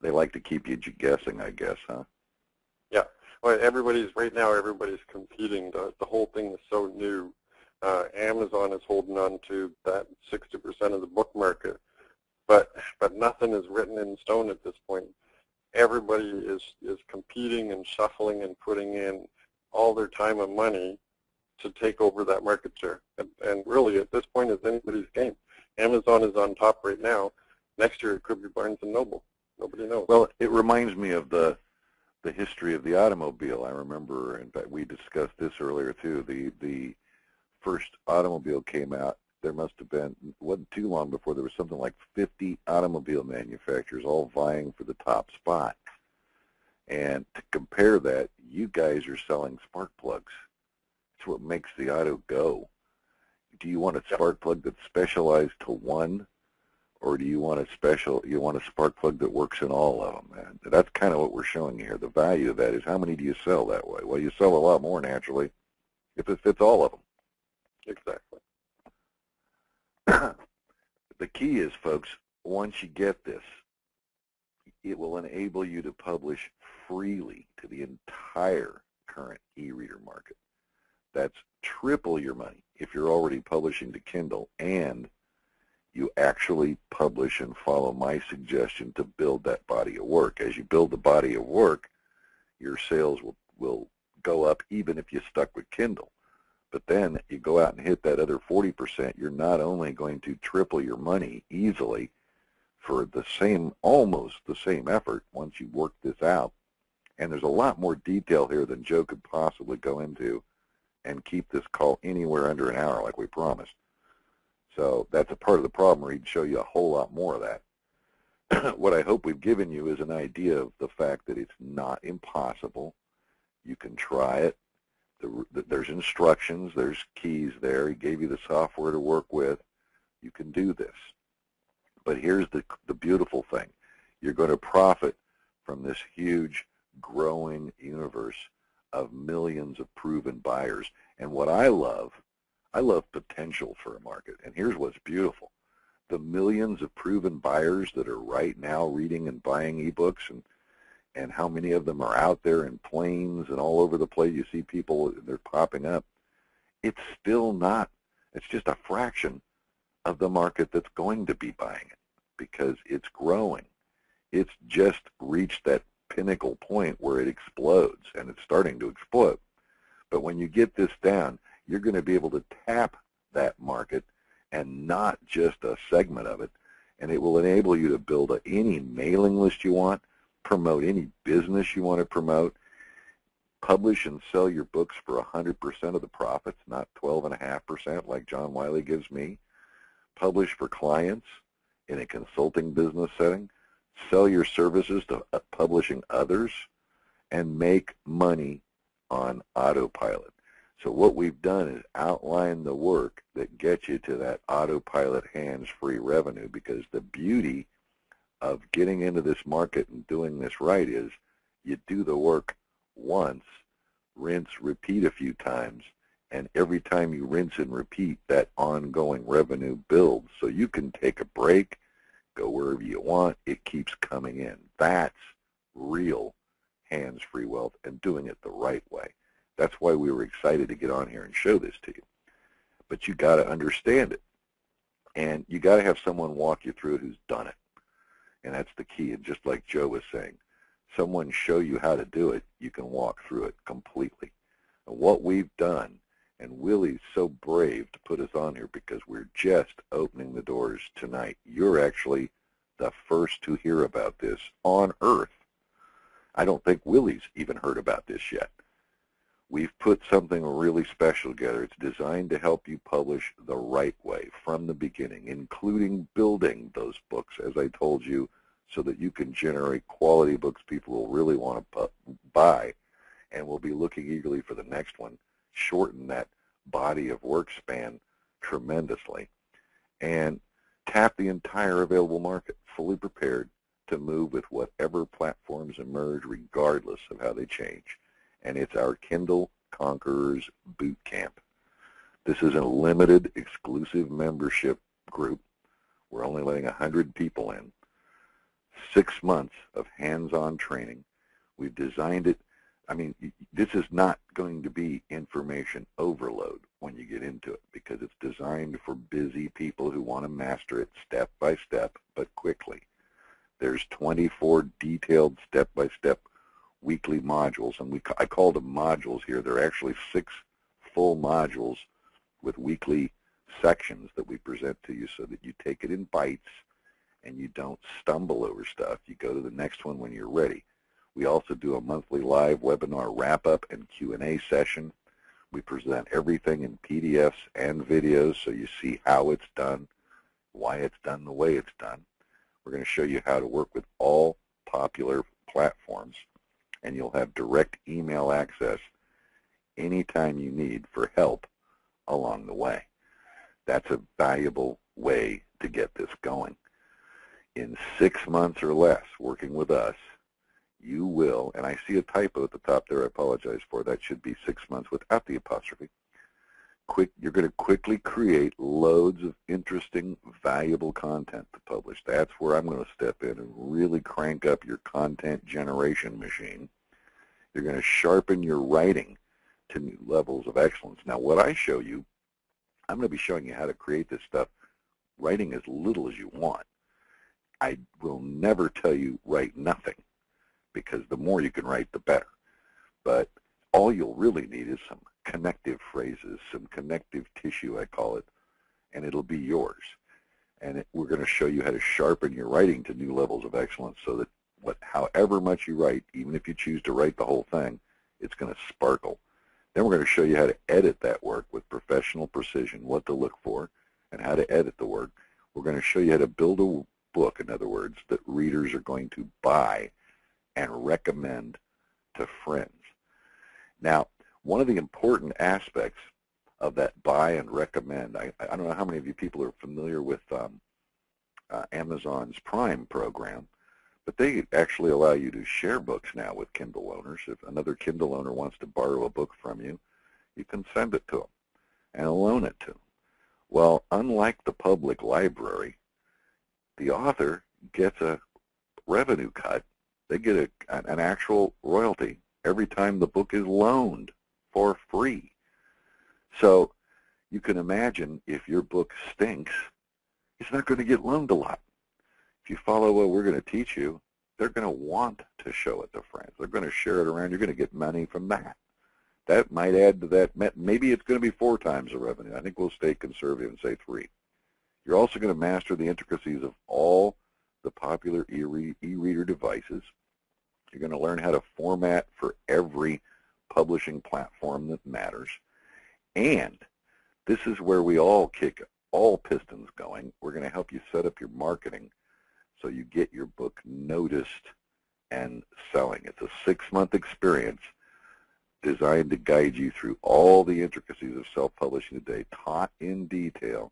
They like to keep you guessing, I guess, huh? Yeah. Well, right now everybody's competing. The whole thing is so new. Amazon is holding on to that 60% of the book market, but nothing is written in stone at this point. Everybody is competing and shuffling and putting in all their time and money to take over that market share. And really, at this point, it's anybody's game. Amazon is on top right now. Next year, it could be Barnes & Noble. Nobody knows. Well, it reminds me of the history of the automobile. I remember, in fact, we discussed this earlier too. The first automobile came out, there must have been, it wasn't too long before there was something like 50 automobile manufacturers all vying for the top spot. And to compare that, you guys are selling spark plugs. It's what makes the auto go. Do you want a spark plug that's specialized to one, or do you want a spark plug that works in all of them? And that's kind of what we're showing here. The value of that is how many do you sell that way? Well, you sell a lot more naturally if it fits all of them. Exactly. The key is, folks, once you get this, it will enable you to publish freely to the entire current e-reader market. That's triple your money if you're already publishing to Kindle, and you actually publish and follow my suggestion to build that body of work. As you build the body of work, your sales will go up even if you stuck with Kindle. But then you go out and hit that other 40%, you're not only going to triple your money easily for almost the same effort once you work this out. And there's a lot more detail here than Joe could possibly go into and keep this call anywhere under an hour like we promised. So that's a part of the problem where he'd show you a whole lot more of that. What I hope we've given you is an idea of the fact that it's not impossible. You can try it. There's instructions, there's keys there. He gave you the software to work with. You can do this. But here's the beautiful thing. You're going to profit from this huge growing universe of millions of proven buyers. And what I love potential for a market. And here's what's beautiful. The millions of proven buyers that are right now reading and buying ebooks, and how many of them are out there in planes and all over the place. You see people, they're popping up. It's still not, it's just a fraction of the market that's going to be buying it because it's growing. It's just reached that pinnacle point where it explodes, and it's starting to explode. But when you get this down, you're going to be able to tap that market and not just a segment of it, and it will enable you to build any mailing list you want, promote any business you want to promote, publish and sell your books for 100% of the profits, not 12.5% like John Wiley gives me, publish for clients in a consulting business setting, sell your services to publishing others, and make money on autopilot. So what we've done is outline the work that gets you to that autopilot hands-free revenue, because the beauty of getting into this market and doing this right is you do the work once, rinse, repeat a few times, And every time you rinse and repeat, that ongoing revenue builds. So you can take a break, go wherever you want. It keeps coming in. That's real hands-free wealth and doing it the right way. That's why we were excited to get on here and show this to you. But you got to understand it. And you got to have someone walk you through it who's done it. And that's the key. And just like Joe was saying, someone show you how to do it, you can walk through it completely. And what we've done, and Willie's so brave to put us on here because we're just opening the doors tonight. You're actually the first to hear about this on Earth. I don't think Willie's even heard about this yet. We've put something really special together. It's designed to help you publish the right way from the beginning, including building those books, as I told you, so that you can generate quality books people will really want to buy, and will be looking eagerly for the next one. Shorten that body of work span tremendously, and tap the entire available market, fully prepared to move with whatever platforms emerge, regardless of how they change. And it's our Kindle Conquerors Boot Camp. This is a limited, exclusive membership group. We're only letting 100 people in. 6 months of hands-on training. We've designed it. I mean, this is not going to be information overload when you get into it, because it's designed for busy people who want to master it step by step, but quickly. There's 24 detailed step-by-step weekly modules, and I call them modules here. They're actually 6 full modules with weekly sections that we present to you so that you take it in bites and you don't stumble over stuff. You go to the next one when you're ready. We also do a monthly live webinar wrap-up and Q&A session. We present everything in PDFs and videos so you see how it's done, why it's done the way it's done. We're going to show you how to work with all popular platforms, and you'll have direct email access anytime you need for help along the way. That's a valuable way to get this going. In 6 months or less working with us, you will, and I see a typo at the top there, I apologize for, that should be 6 months without the apostrophe. You're going to quickly create loads of interesting, valuable content to publish. That's where I'm going to step in and really crank up your content generation machine. You're going to sharpen your writing to new levels of excellence. Now, what I show you, I'm going to be showing you how to create this stuff, writing as little as you want. I will never tell you write nothing, because the more you can write, the better. But all you'll really need is some connective phrases, some connective tissue, I call it, and it'll be yours. And we're going to show you how to sharpen your writing to new levels of excellence so that however much you write, even if you choose to write the whole thing, it's going to sparkle. Then we're going to show you how to edit that work with professional precision, what to look for, and how to edit the work. We're going to show you how to build a book, in other words, that readers are going to buy and recommend to friends. Now, one of the important aspects of that buy and recommend, I don't know how many of you people are familiar with Amazon's Prime program, but they actually allow you to share books now with Kindle owners. If another Kindle owner wants to borrow a book from you, you can send it to them and loan it to them. Well, unlike the public library, the author gets a revenue cut. They get an actual royalty every time the book is loaned for free. So you can imagine if your book stinks, it's not going to get loaned a lot. If you follow what we're going to teach you, they're going to want to show it to friends. They're going to share it around. You're going to get money from that. That might add to that. Maybe it's going to be 4 times the revenue. I think we'll stay conservative and say 3. You're also going to master the intricacies of all the popular e-reader devices. You're going to learn how to format for every publishing platform that matters. And this is where we all kick all pistons going. We're going to help you set up your marketing so you get your book noticed and selling. It's a 6-month experience designed to guide you through all the intricacies of self-publishing today, taught in detail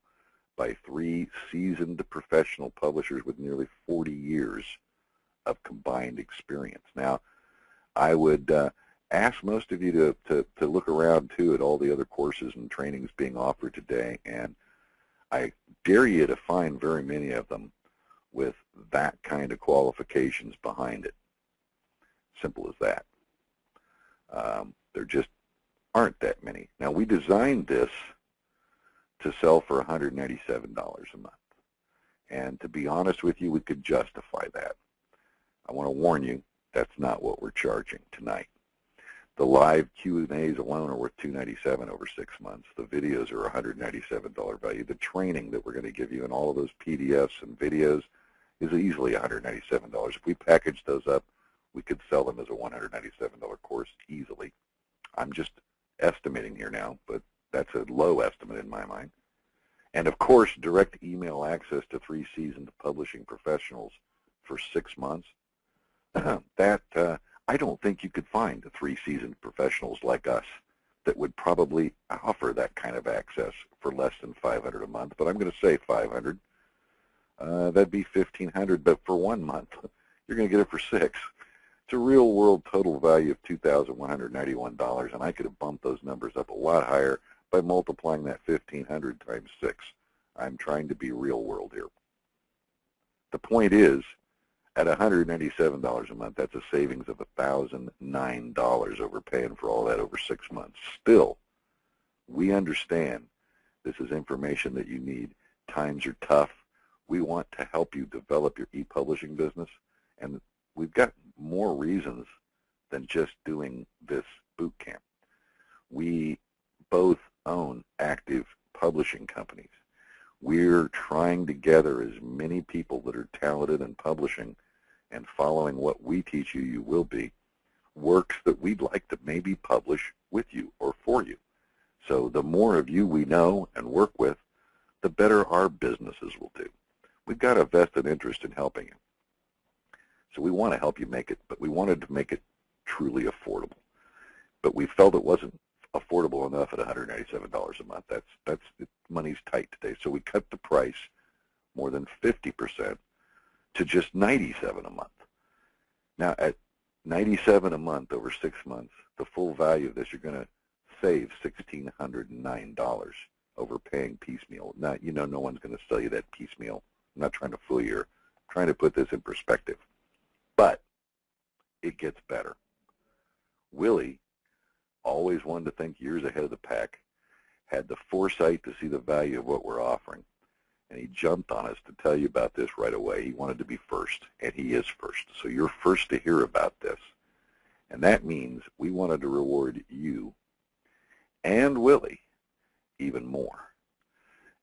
by 3 seasoned professional publishers with nearly 40 years of combined experience. Now, I would ask most of you to look around, too, at all the other courses and trainings being offered today, and I dare you to find very many of them with that kind of qualifications behind it. Simple as that. There just aren't that many. Now, we designed this to sell for $197 a month. And to be honest with you, we could justify that. I want to warn you, that's not what we're charging tonight. The live Q&As alone are worth $297 over 6 months. The videos are $197 value. The training that we're going to give you and all of those PDFs and videos is easily $197. If we package those up, we could sell them as a $197 course easily. I'm just estimating here now, but that's a low estimate in my mind. And of course, direct email access to 3 seasoned publishing professionals for 6 months. I don't think you could find 3 seasoned professionals like us that would probably offer that kind of access for less than $500 a month. But I'm going to say $500. That'd be $1,500, but for 1 month, you're going to get it for 6. It's a real-world total value of $2,191, and I could have bumped those numbers up a lot higher by multiplying that $1,500 times 6. I'm trying to be real-world here. The point is, at $197 a month, that's a savings of $1,009 over paying for all that over 6 months. Still, we understand this is information that you need. Times are tough. We want to help you develop your e-publishing business, and we've got more reasons than just doing this boot camp. We both own active publishing companies. We're trying to gather as many people that are talented in publishing and following what we teach you, you will be, works that we'd like to maybe publish with you or for you. So the more of you we know and work with, the better our businesses will do. We've got a vested interest in helping you. So we want to help you make it, but we wanted to make it truly affordable. But we felt it wasn't affordable enough at $197 a month. Money's tight today. So we cut the price more than 50% to just $97 a month. Now at $97 a month over 6 months, the full value of this, you're going to save $1,609 over paying piecemeal. Now, you know no one's going to sell you that piecemeal. I'm not trying to fool you. I'm trying to put this in perspective. But it gets better. Willie always wanted to think years ahead of the pack, had the foresight to see the value of what we're offering, and he jumped on us to tell you about this right away. He wanted to be first, and he is first. So you're first to hear about this. And that means we wanted to reward you and Willie even more.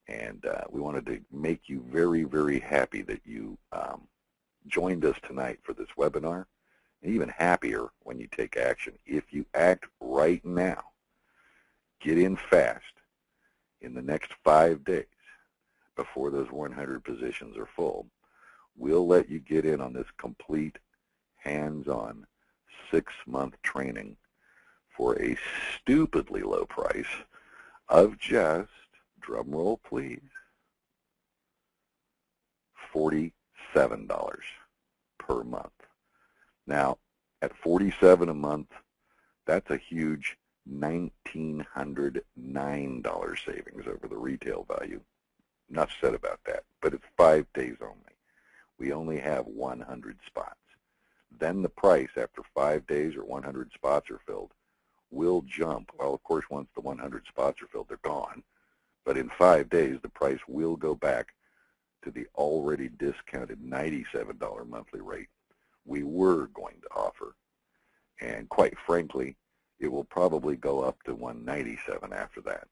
And we wanted to make you very, very happy that you joined us tonight for this webinar, and even happier when you take action. If you act right now, get in fast in the next 5 days before those 100 positions are full, we'll let you get in on this complete hands-on 6-month training for a stupidly low price of just, drum roll please, $47 per month. Now, at $47 a month, that's a huge $1,909 savings over the retail value. Enough said about that, but it's 5 days only. We only have 100 spots. Then the price after 5 days or 100 spots are filled will jump. Well, of course, once the 100 spots are filled, they're gone. But in 5 days, the price will go back to the already discounted $97 monthly rate we were going to offer. And quite frankly, it will probably go up to $197 after that.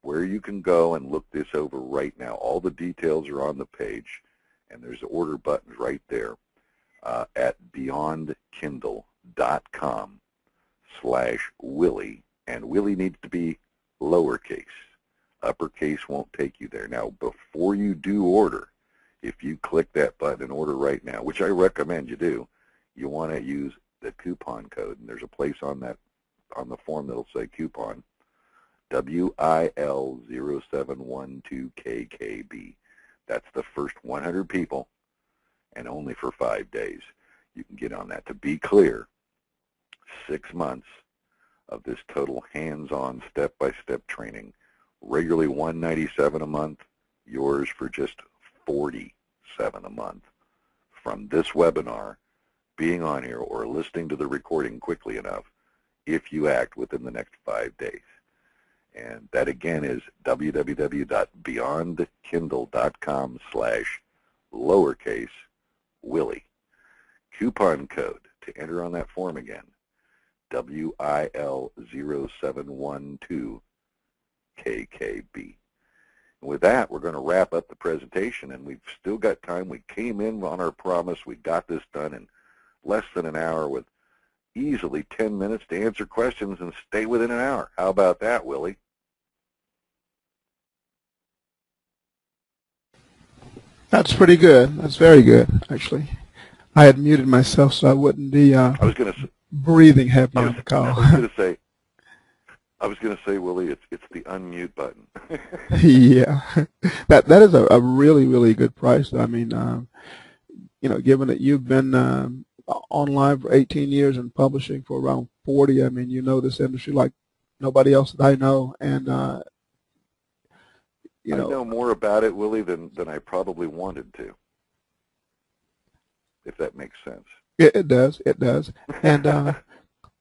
Where you can go and look this over right now, all the details are on the page, and there's order buttons right there at beyondkindle.com/Willie, and Willie needs to be lowercase. Uppercase won't take you there. Now, before you do order, if you click that button and order right now, which I recommend you do, you want to use the coupon code, and there's a place on that on the form that'll say coupon WIL0712KKB. That's the first 100 people, and only for 5 days. You can get on that. To be clear, 6 months of this total hands-on step-by-step training. Regularly $197 a month, yours for just $47 a month. From this webinar, being on here, or listening to the recording quickly enough, if you act within the next 5 days. And that again is www.beyondkindle.com/lowercase-willie. Coupon code to enter on that form again, WIL0712KKB. And with that, we're going to wrap up the presentation, and we've still got time. We came in on our promise. We got this done in less than an hour with easily 10 minutes to answer questions and stay within an hour. How about that, Willie? That's pretty good. That's very good, actually. I had muted myself so I wouldn't be I was going to breathing heavy on the call. I was going to say, Willie, it's the unmute button. Yeah, that is a really, really good price. I mean, you know, given that you've been online for 18 years and publishing for around 40, I mean, you know this industry like nobody else that I know, and you know, I know more about it, Willie, than I probably wanted to, if that makes sense. it does. It does. And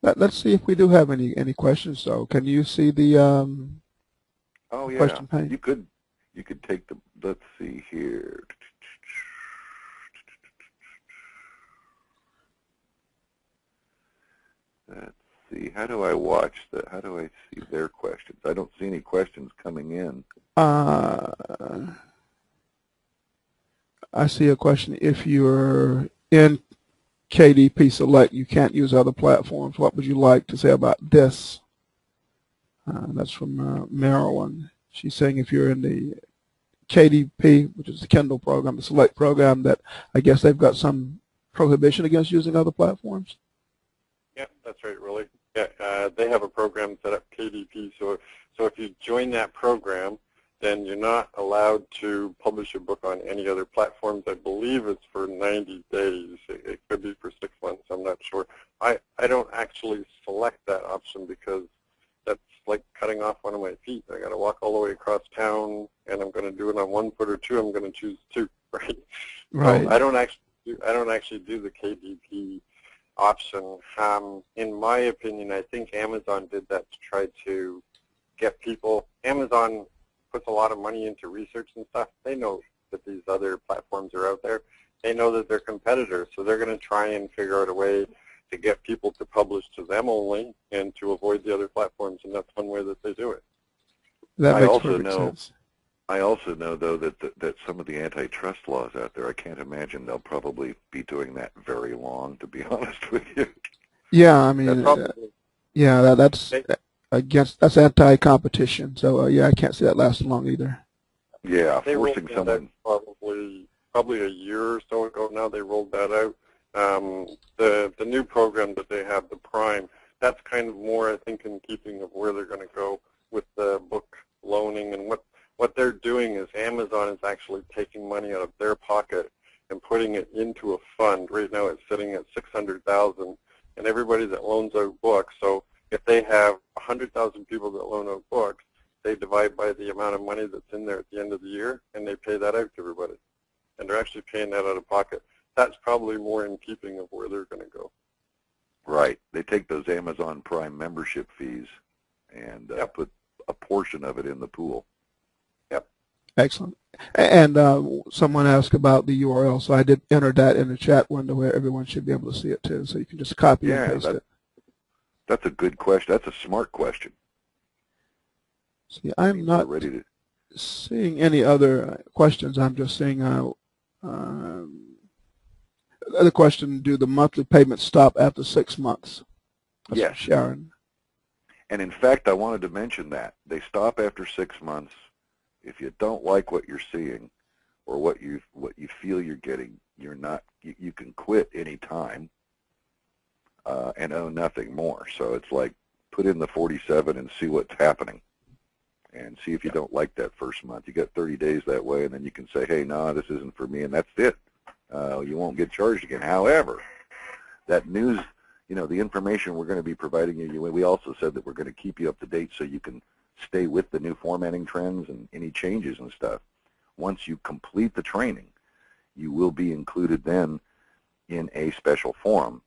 let's see if we do have any questions. So, can you see the Oh yeah, question pane? you could take the. Let's see here. Let's see. How do I watch that? How do I see their questions? I don't see any questions coming in. I see a question. If you're in KDP Select, you can't use other platforms. What would you like to say about this? That's from Marilyn. She's saying if you're in the KDP, which is the Kindle program, the Select program, that I guess they've got some prohibition against using other platforms. Yeah, that's right, Willie. Yeah, they have a program set up, KDP. So if you join that program, then you're not allowed to publish a book on any other platforms. I believe it's for 90 days. It could be for 6 months. I'm not sure. I don't actually select that option because that's like cutting off one of my feet. I got to walk all the way across town, and I'm going to do it on 1 foot or 2. I'm going to choose 2, right? Right. So I don't actually do the KDP option. In my opinion, I think Amazon did that to try to get people. Amazon puts a lot of money into research and stuff. They know that these other platforms are out there. They know that they're competitors, so they're going to try and figure out a way to get people to publish to them only and to avoid the other platforms, and that's one way that they do it. That makes perfect sense. I also know, though, that some of the antitrust laws out there, I can't imagine they'll probably be doing that very long, to be honest with you. Yeah, I mean, yeah, that's against, that's anti-competition. So yeah, I can't see that lasting long either. Yeah, they forcing someone. Probably a year or so ago now they rolled that out. The new program that they have, the Prime, that's kind of more, I think, in keeping of where they're going to go with the book loaning. And what they're doing is Amazon is actually taking money out of their pocket and putting it into a fund. Right now it's sitting at $600,000, and everybody that loans out books, so if they have 100,000 people that loan out books, they divide by the amount of money that's in there at the end of the year, and they pay that out to everybody. And they're actually paying that out of pocket. That's probably more in keeping of where they're going to go. Right. They take those Amazon Prime membership fees and put a portion of it in the pool. Yep. Excellent. And someone asked about the URL, so I did enter that in the chat window where everyone should be able to see it too. So you can just copy and paste it. That's a good question. That's a smart question. See, I'm not seeing any other questions. I'm just seeing the question, do the monthly payments stop after 6 months? That's yes. Sharon. And in fact, I wanted to mention that. They stop after 6 months. If you don't like what you're seeing or what you feel you're getting, you can quit any time and owe nothing more. So it's like put in the 47 and see what's happening and see if you don't like that first month. You got 30 days that way, and then you can say, hey, no, this isn't for me, and that's it. You won't get charged again. However, that news you know, the information we're going to be providing you, we also said that we're going to keep you up to date so you can stay with the new formatting trends and any changes and stuff. Once you complete the training, you will be included then in a special forum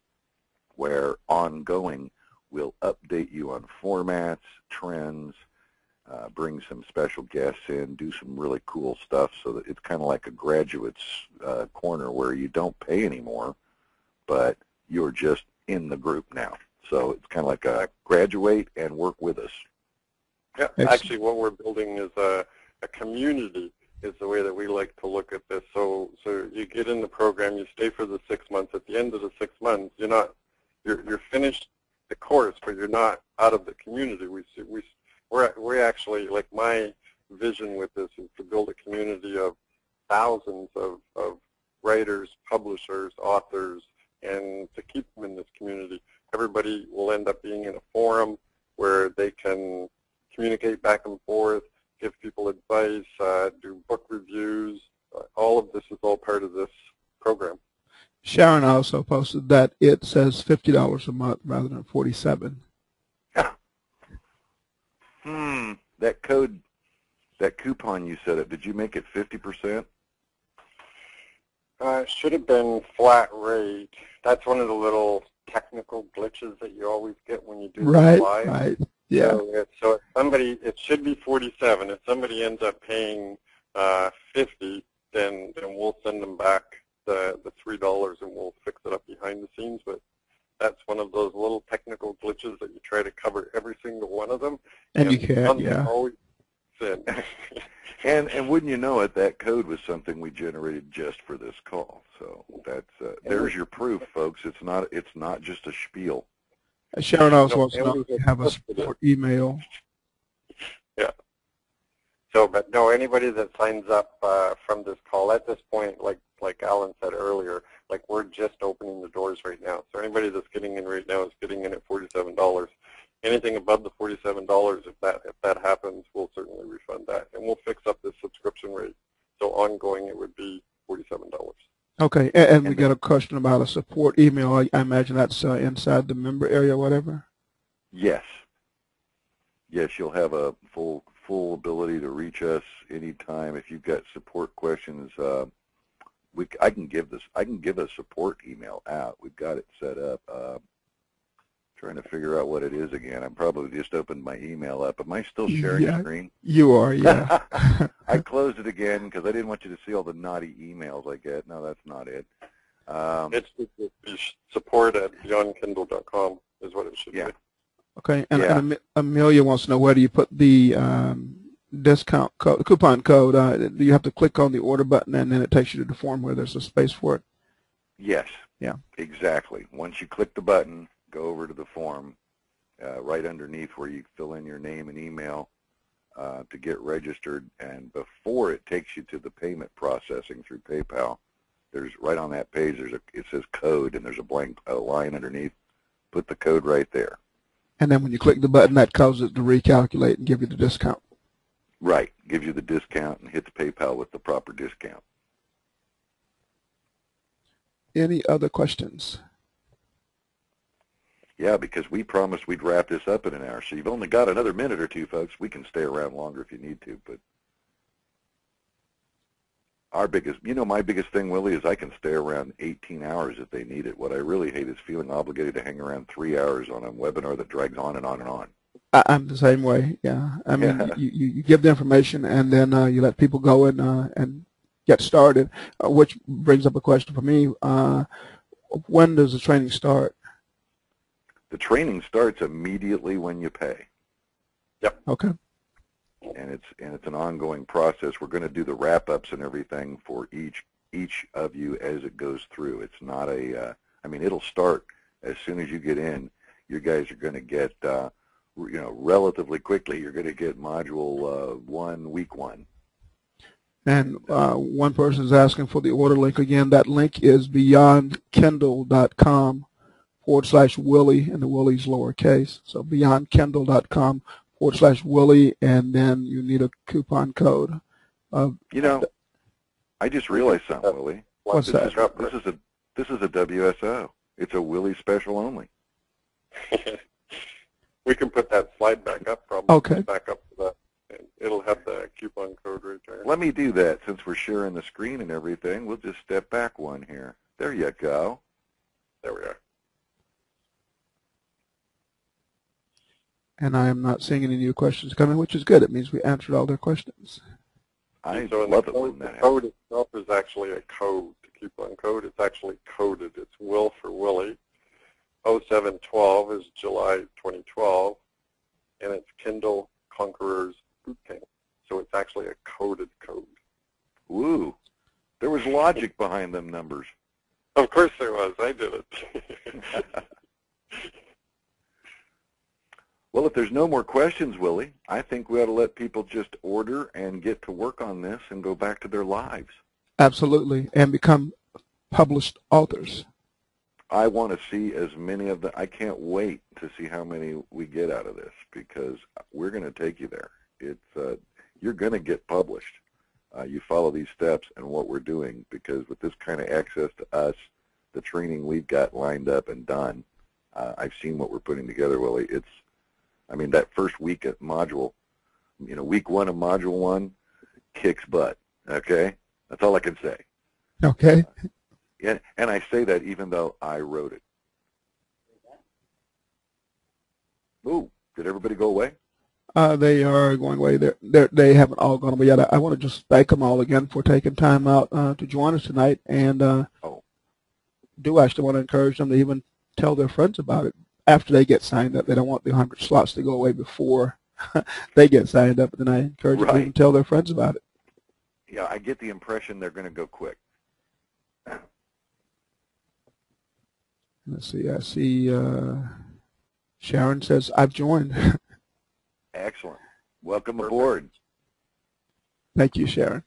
where ongoing we'll update you on formats, trends, bring some special guests in, do some really cool stuff so that it's kind of like a graduate's corner where you don't pay anymore, but you're just in the group now. So it's kind of like a graduate and work with us. Yeah, actually what we're building is a community is the way that we like to look at this. So you get in the program, you stay for the 6 months. At the end of the 6 months, you're finished the course, but you're not out of the community. We're actually, like, my vision with this is to build a community of thousands of writers, publishers, authors, and to keep them in this community. Everybody will end up being in a forum where they can communicate back and forth, give people advice, do book reviews. All of this is all part of this program. Sharon also posted that it says $50 a month rather than $47. Yeah. That coupon you set up, did you make it 50%? Should have been flat rate. That's one of the little technical glitches that you always get when you do this live. Right. Yeah. So if somebody, it should be 47. If somebody ends up paying 50, then we'll send them back the $3 and we'll fix it up behind the scenes. But that's one of those little technical glitches that you try to cover every single one of them. And you can't, yeah. Always sin. And wouldn't you know it, that code was something we generated just for this call. So that's there's your proof, folks. It's not just a spiel. Sharon also wants to know if you have a support email. Yeah. So, but no, anybody that signs up from this call at this point, like Alan said earlier, like, we're just opening the doors right now. So anybody that's getting in right now is getting in at $47. Anything above the $47, if that happens, we'll certainly refund that, and we'll fix up the subscription rate. So ongoing, it would be $47. Okay, and we got a question about a support email. I imagine that's inside the member area or whatever? Yes. Yes, you'll have a full ability to reach us anytime. If you've got support questions, I can give a support email out. We've got it set up. Trying to figure out what it is again. I probably just opened my email up. Am I still sharing the screen? You are, yeah. I closed it again because I didn't want you to see all the naughty emails I get. No, that's not it. It's support at beyondkindle.com is what it should be. Okay, and Amelia wants to know, where do you put the discount code, coupon code? Do you have to click on the order button and then it takes you to the form where there's a space for it? Yes. Yeah. Exactly. Once you click the button, go over to the form, right underneath where you fill in your name and email to get registered, and before it takes you to the payment processing through PayPal, there's right on that page, it says code, and there's a blank line underneath. Put the code right there. And then when you click the button, that causes it to recalculate and give you the discount. Right. Gives you the discount and hits PayPal with the proper discount. Any other questions? Yeah, because we promised we'd wrap this up in an hour. So you've only got another minute or two, folks. We can stay around longer if you need to. But my biggest thing, Willie, is I can stay around 18 hours if they need it. What I really hate is feeling obligated to hang around 3 hours on a webinar that drags on and on and on. I'm the same way, yeah. I mean, you give the information and then you let people go and get started, which brings up a question for me. When does the training start? The training starts immediately when you pay. Yep. Okay. And it's an ongoing process. We're going to do the wrap-ups and everything for each of you as it goes through. It's not it'll start as soon as you get in. You guys are going to get, relatively quickly, you're going to get module 1, week 1. And one person is asking for the order link again. That link is beyondkindle.com/Willie, and the Willie's lowercase. So beyondkindle.com/Willie, and then you need a coupon code. I just realized something, Willie. What's that? This is a WSO. It's a Willie special only. We can put that slide back up, probably. Okay. Back up to that. And it'll have the coupon code right there. Let me do that since we're sharing the screen and everything. We'll just step back one here. There you go. There we are. And I am not seeing any new questions coming, which is good. It means we answered all their questions. I So love it when the that happens. code itself is actually a code. The coupon code, it's actually coded. It's Will for Willie. 0712 is July 2012, and it's Kindle Conquerors Bootcamp. So it's actually a coded code. Woo. There was logic behind them numbers. Of course there was. I did it. Well, if there's no more questions, Willie, I think we ought to let people just order and get to work on this and go back to their lives. Absolutely, and become published authors. I want to see as many of the, I can't wait to see how many we get out of this, because we're going to take you there. It's, you're going to get published. You follow these steps and what we're doing, because with this kind of access to us, the training we've got lined up and done, I've seen what we're putting together, Willie. It's, I mean, that first week at module, you know, week 1 of module 1 kicks butt, okay? That's all I can say. Okay. And I say that even though I wrote it. Ooh, did everybody go away? They are going away. They haven't all gone away yet. I want to just thank them all again for taking time out to join us tonight, and do actually want to encourage them to even tell their friends about it after they get signed up. They don't want the 100 slots to go away before they get signed up, and then I encourage them to even tell their friends about it. Yeah, I get the impression they're going to go quick. Let's see. I see Sharon says, I've joined. Excellent. Welcome aboard. Thank you, Sharon.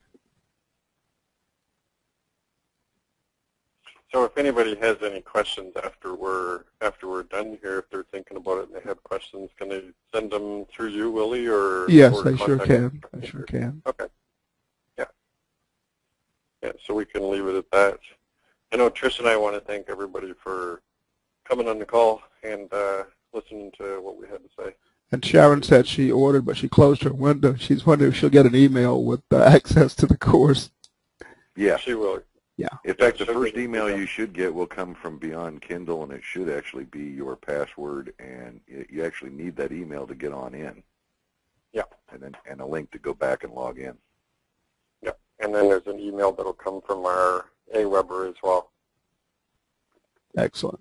So if anybody has any questions after we're done here, if they're thinking about it and they have questions, can they send them through you, Willie, or? Yes, or I sure can. I sure can. Okay. Yeah. Yeah. So we can leave it at that. I know Trish and I want to thank everybody for coming on the call and listening to what we had to say. And Sharon said she ordered, but she closed her window. She's wondering if she'll get an email with access to the course. Yeah. She will. Yeah. In fact, the first email you should get will come from Beyond Kindle, and it should actually be your password, and you actually need that email to get on in. Yeah. And a link to go back and log in. Yeah. And then there's an email that will come from our AWeber as well. Excellent.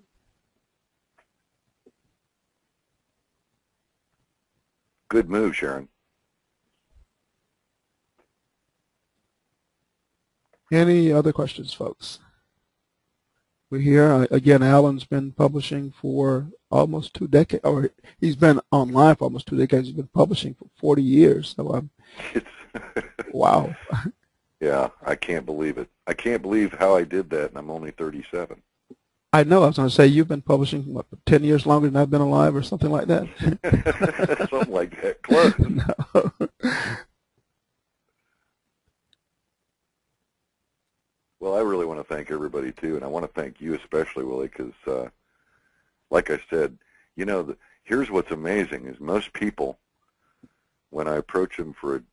Good move, Sharon. Any other questions, folks? We're here. Again, Alan's been publishing for almost 2 decades, or he's been online for almost 2 decades. He's been publishing for 40 years. So wow. Yeah, I can't believe it. I can't believe how I did that, and I'm only 37. I know. I was going to say, you've been publishing, what, 10 years longer than I've been alive or something like that? Something like that. Close. No. Well, I really want to thank everybody, too, and I want to thank you especially, Willie, because, like I said, you know, here's what's amazing is most people, when I approach them for,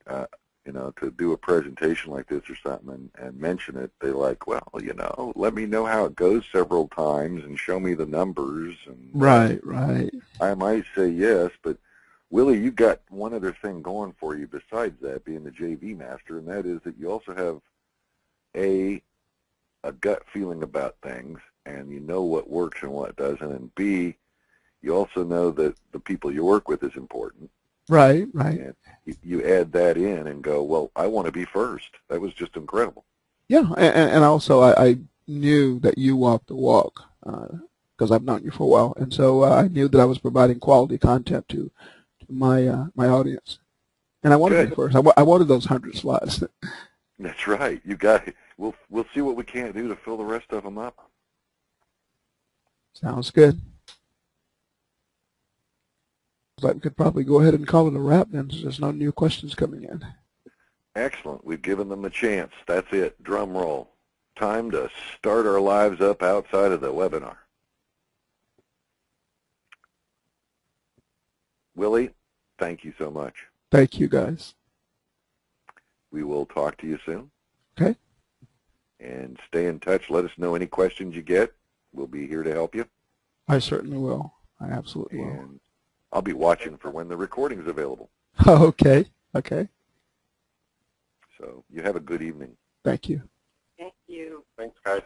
you know, to do a presentation like this or something and mention it, they're like, well, you know, let me know how it goes several times and show me the numbers. And Right. I might say yes, but Willie, you got one other thing going for you besides that, being the JV master, and that is that you also have a gut feeling about things, and you know what works and what doesn't, and B, you also know that the people you work with is important. Right. And you add that in and go, well, I want to be first. That was just incredible. Yeah, and also I knew that you walked the walk because I've known you for a while, and so I knew that I was providing quality content to my my audience, and I wanted to be first. I wanted those 100 slots. That's right. You got it. We'll see what we can't do to fill the rest of them up. Sounds good. But we could probably go ahead and call it a wrap then, since there's no new questions coming in. Excellent. We've given them a chance. That's it. Drum roll. Time to start our lives up outside of the webinar. Willie, thank you so much. Thank you, guys. We will talk to you soon. Okay. And stay in touch. Let us know any questions you get. We'll be here to help you. I certainly will. I absolutely will. And I'll be watching for when the recording is available. Okay. Okay. So you have a good evening. Thank you. Thank you. Thanks, guys.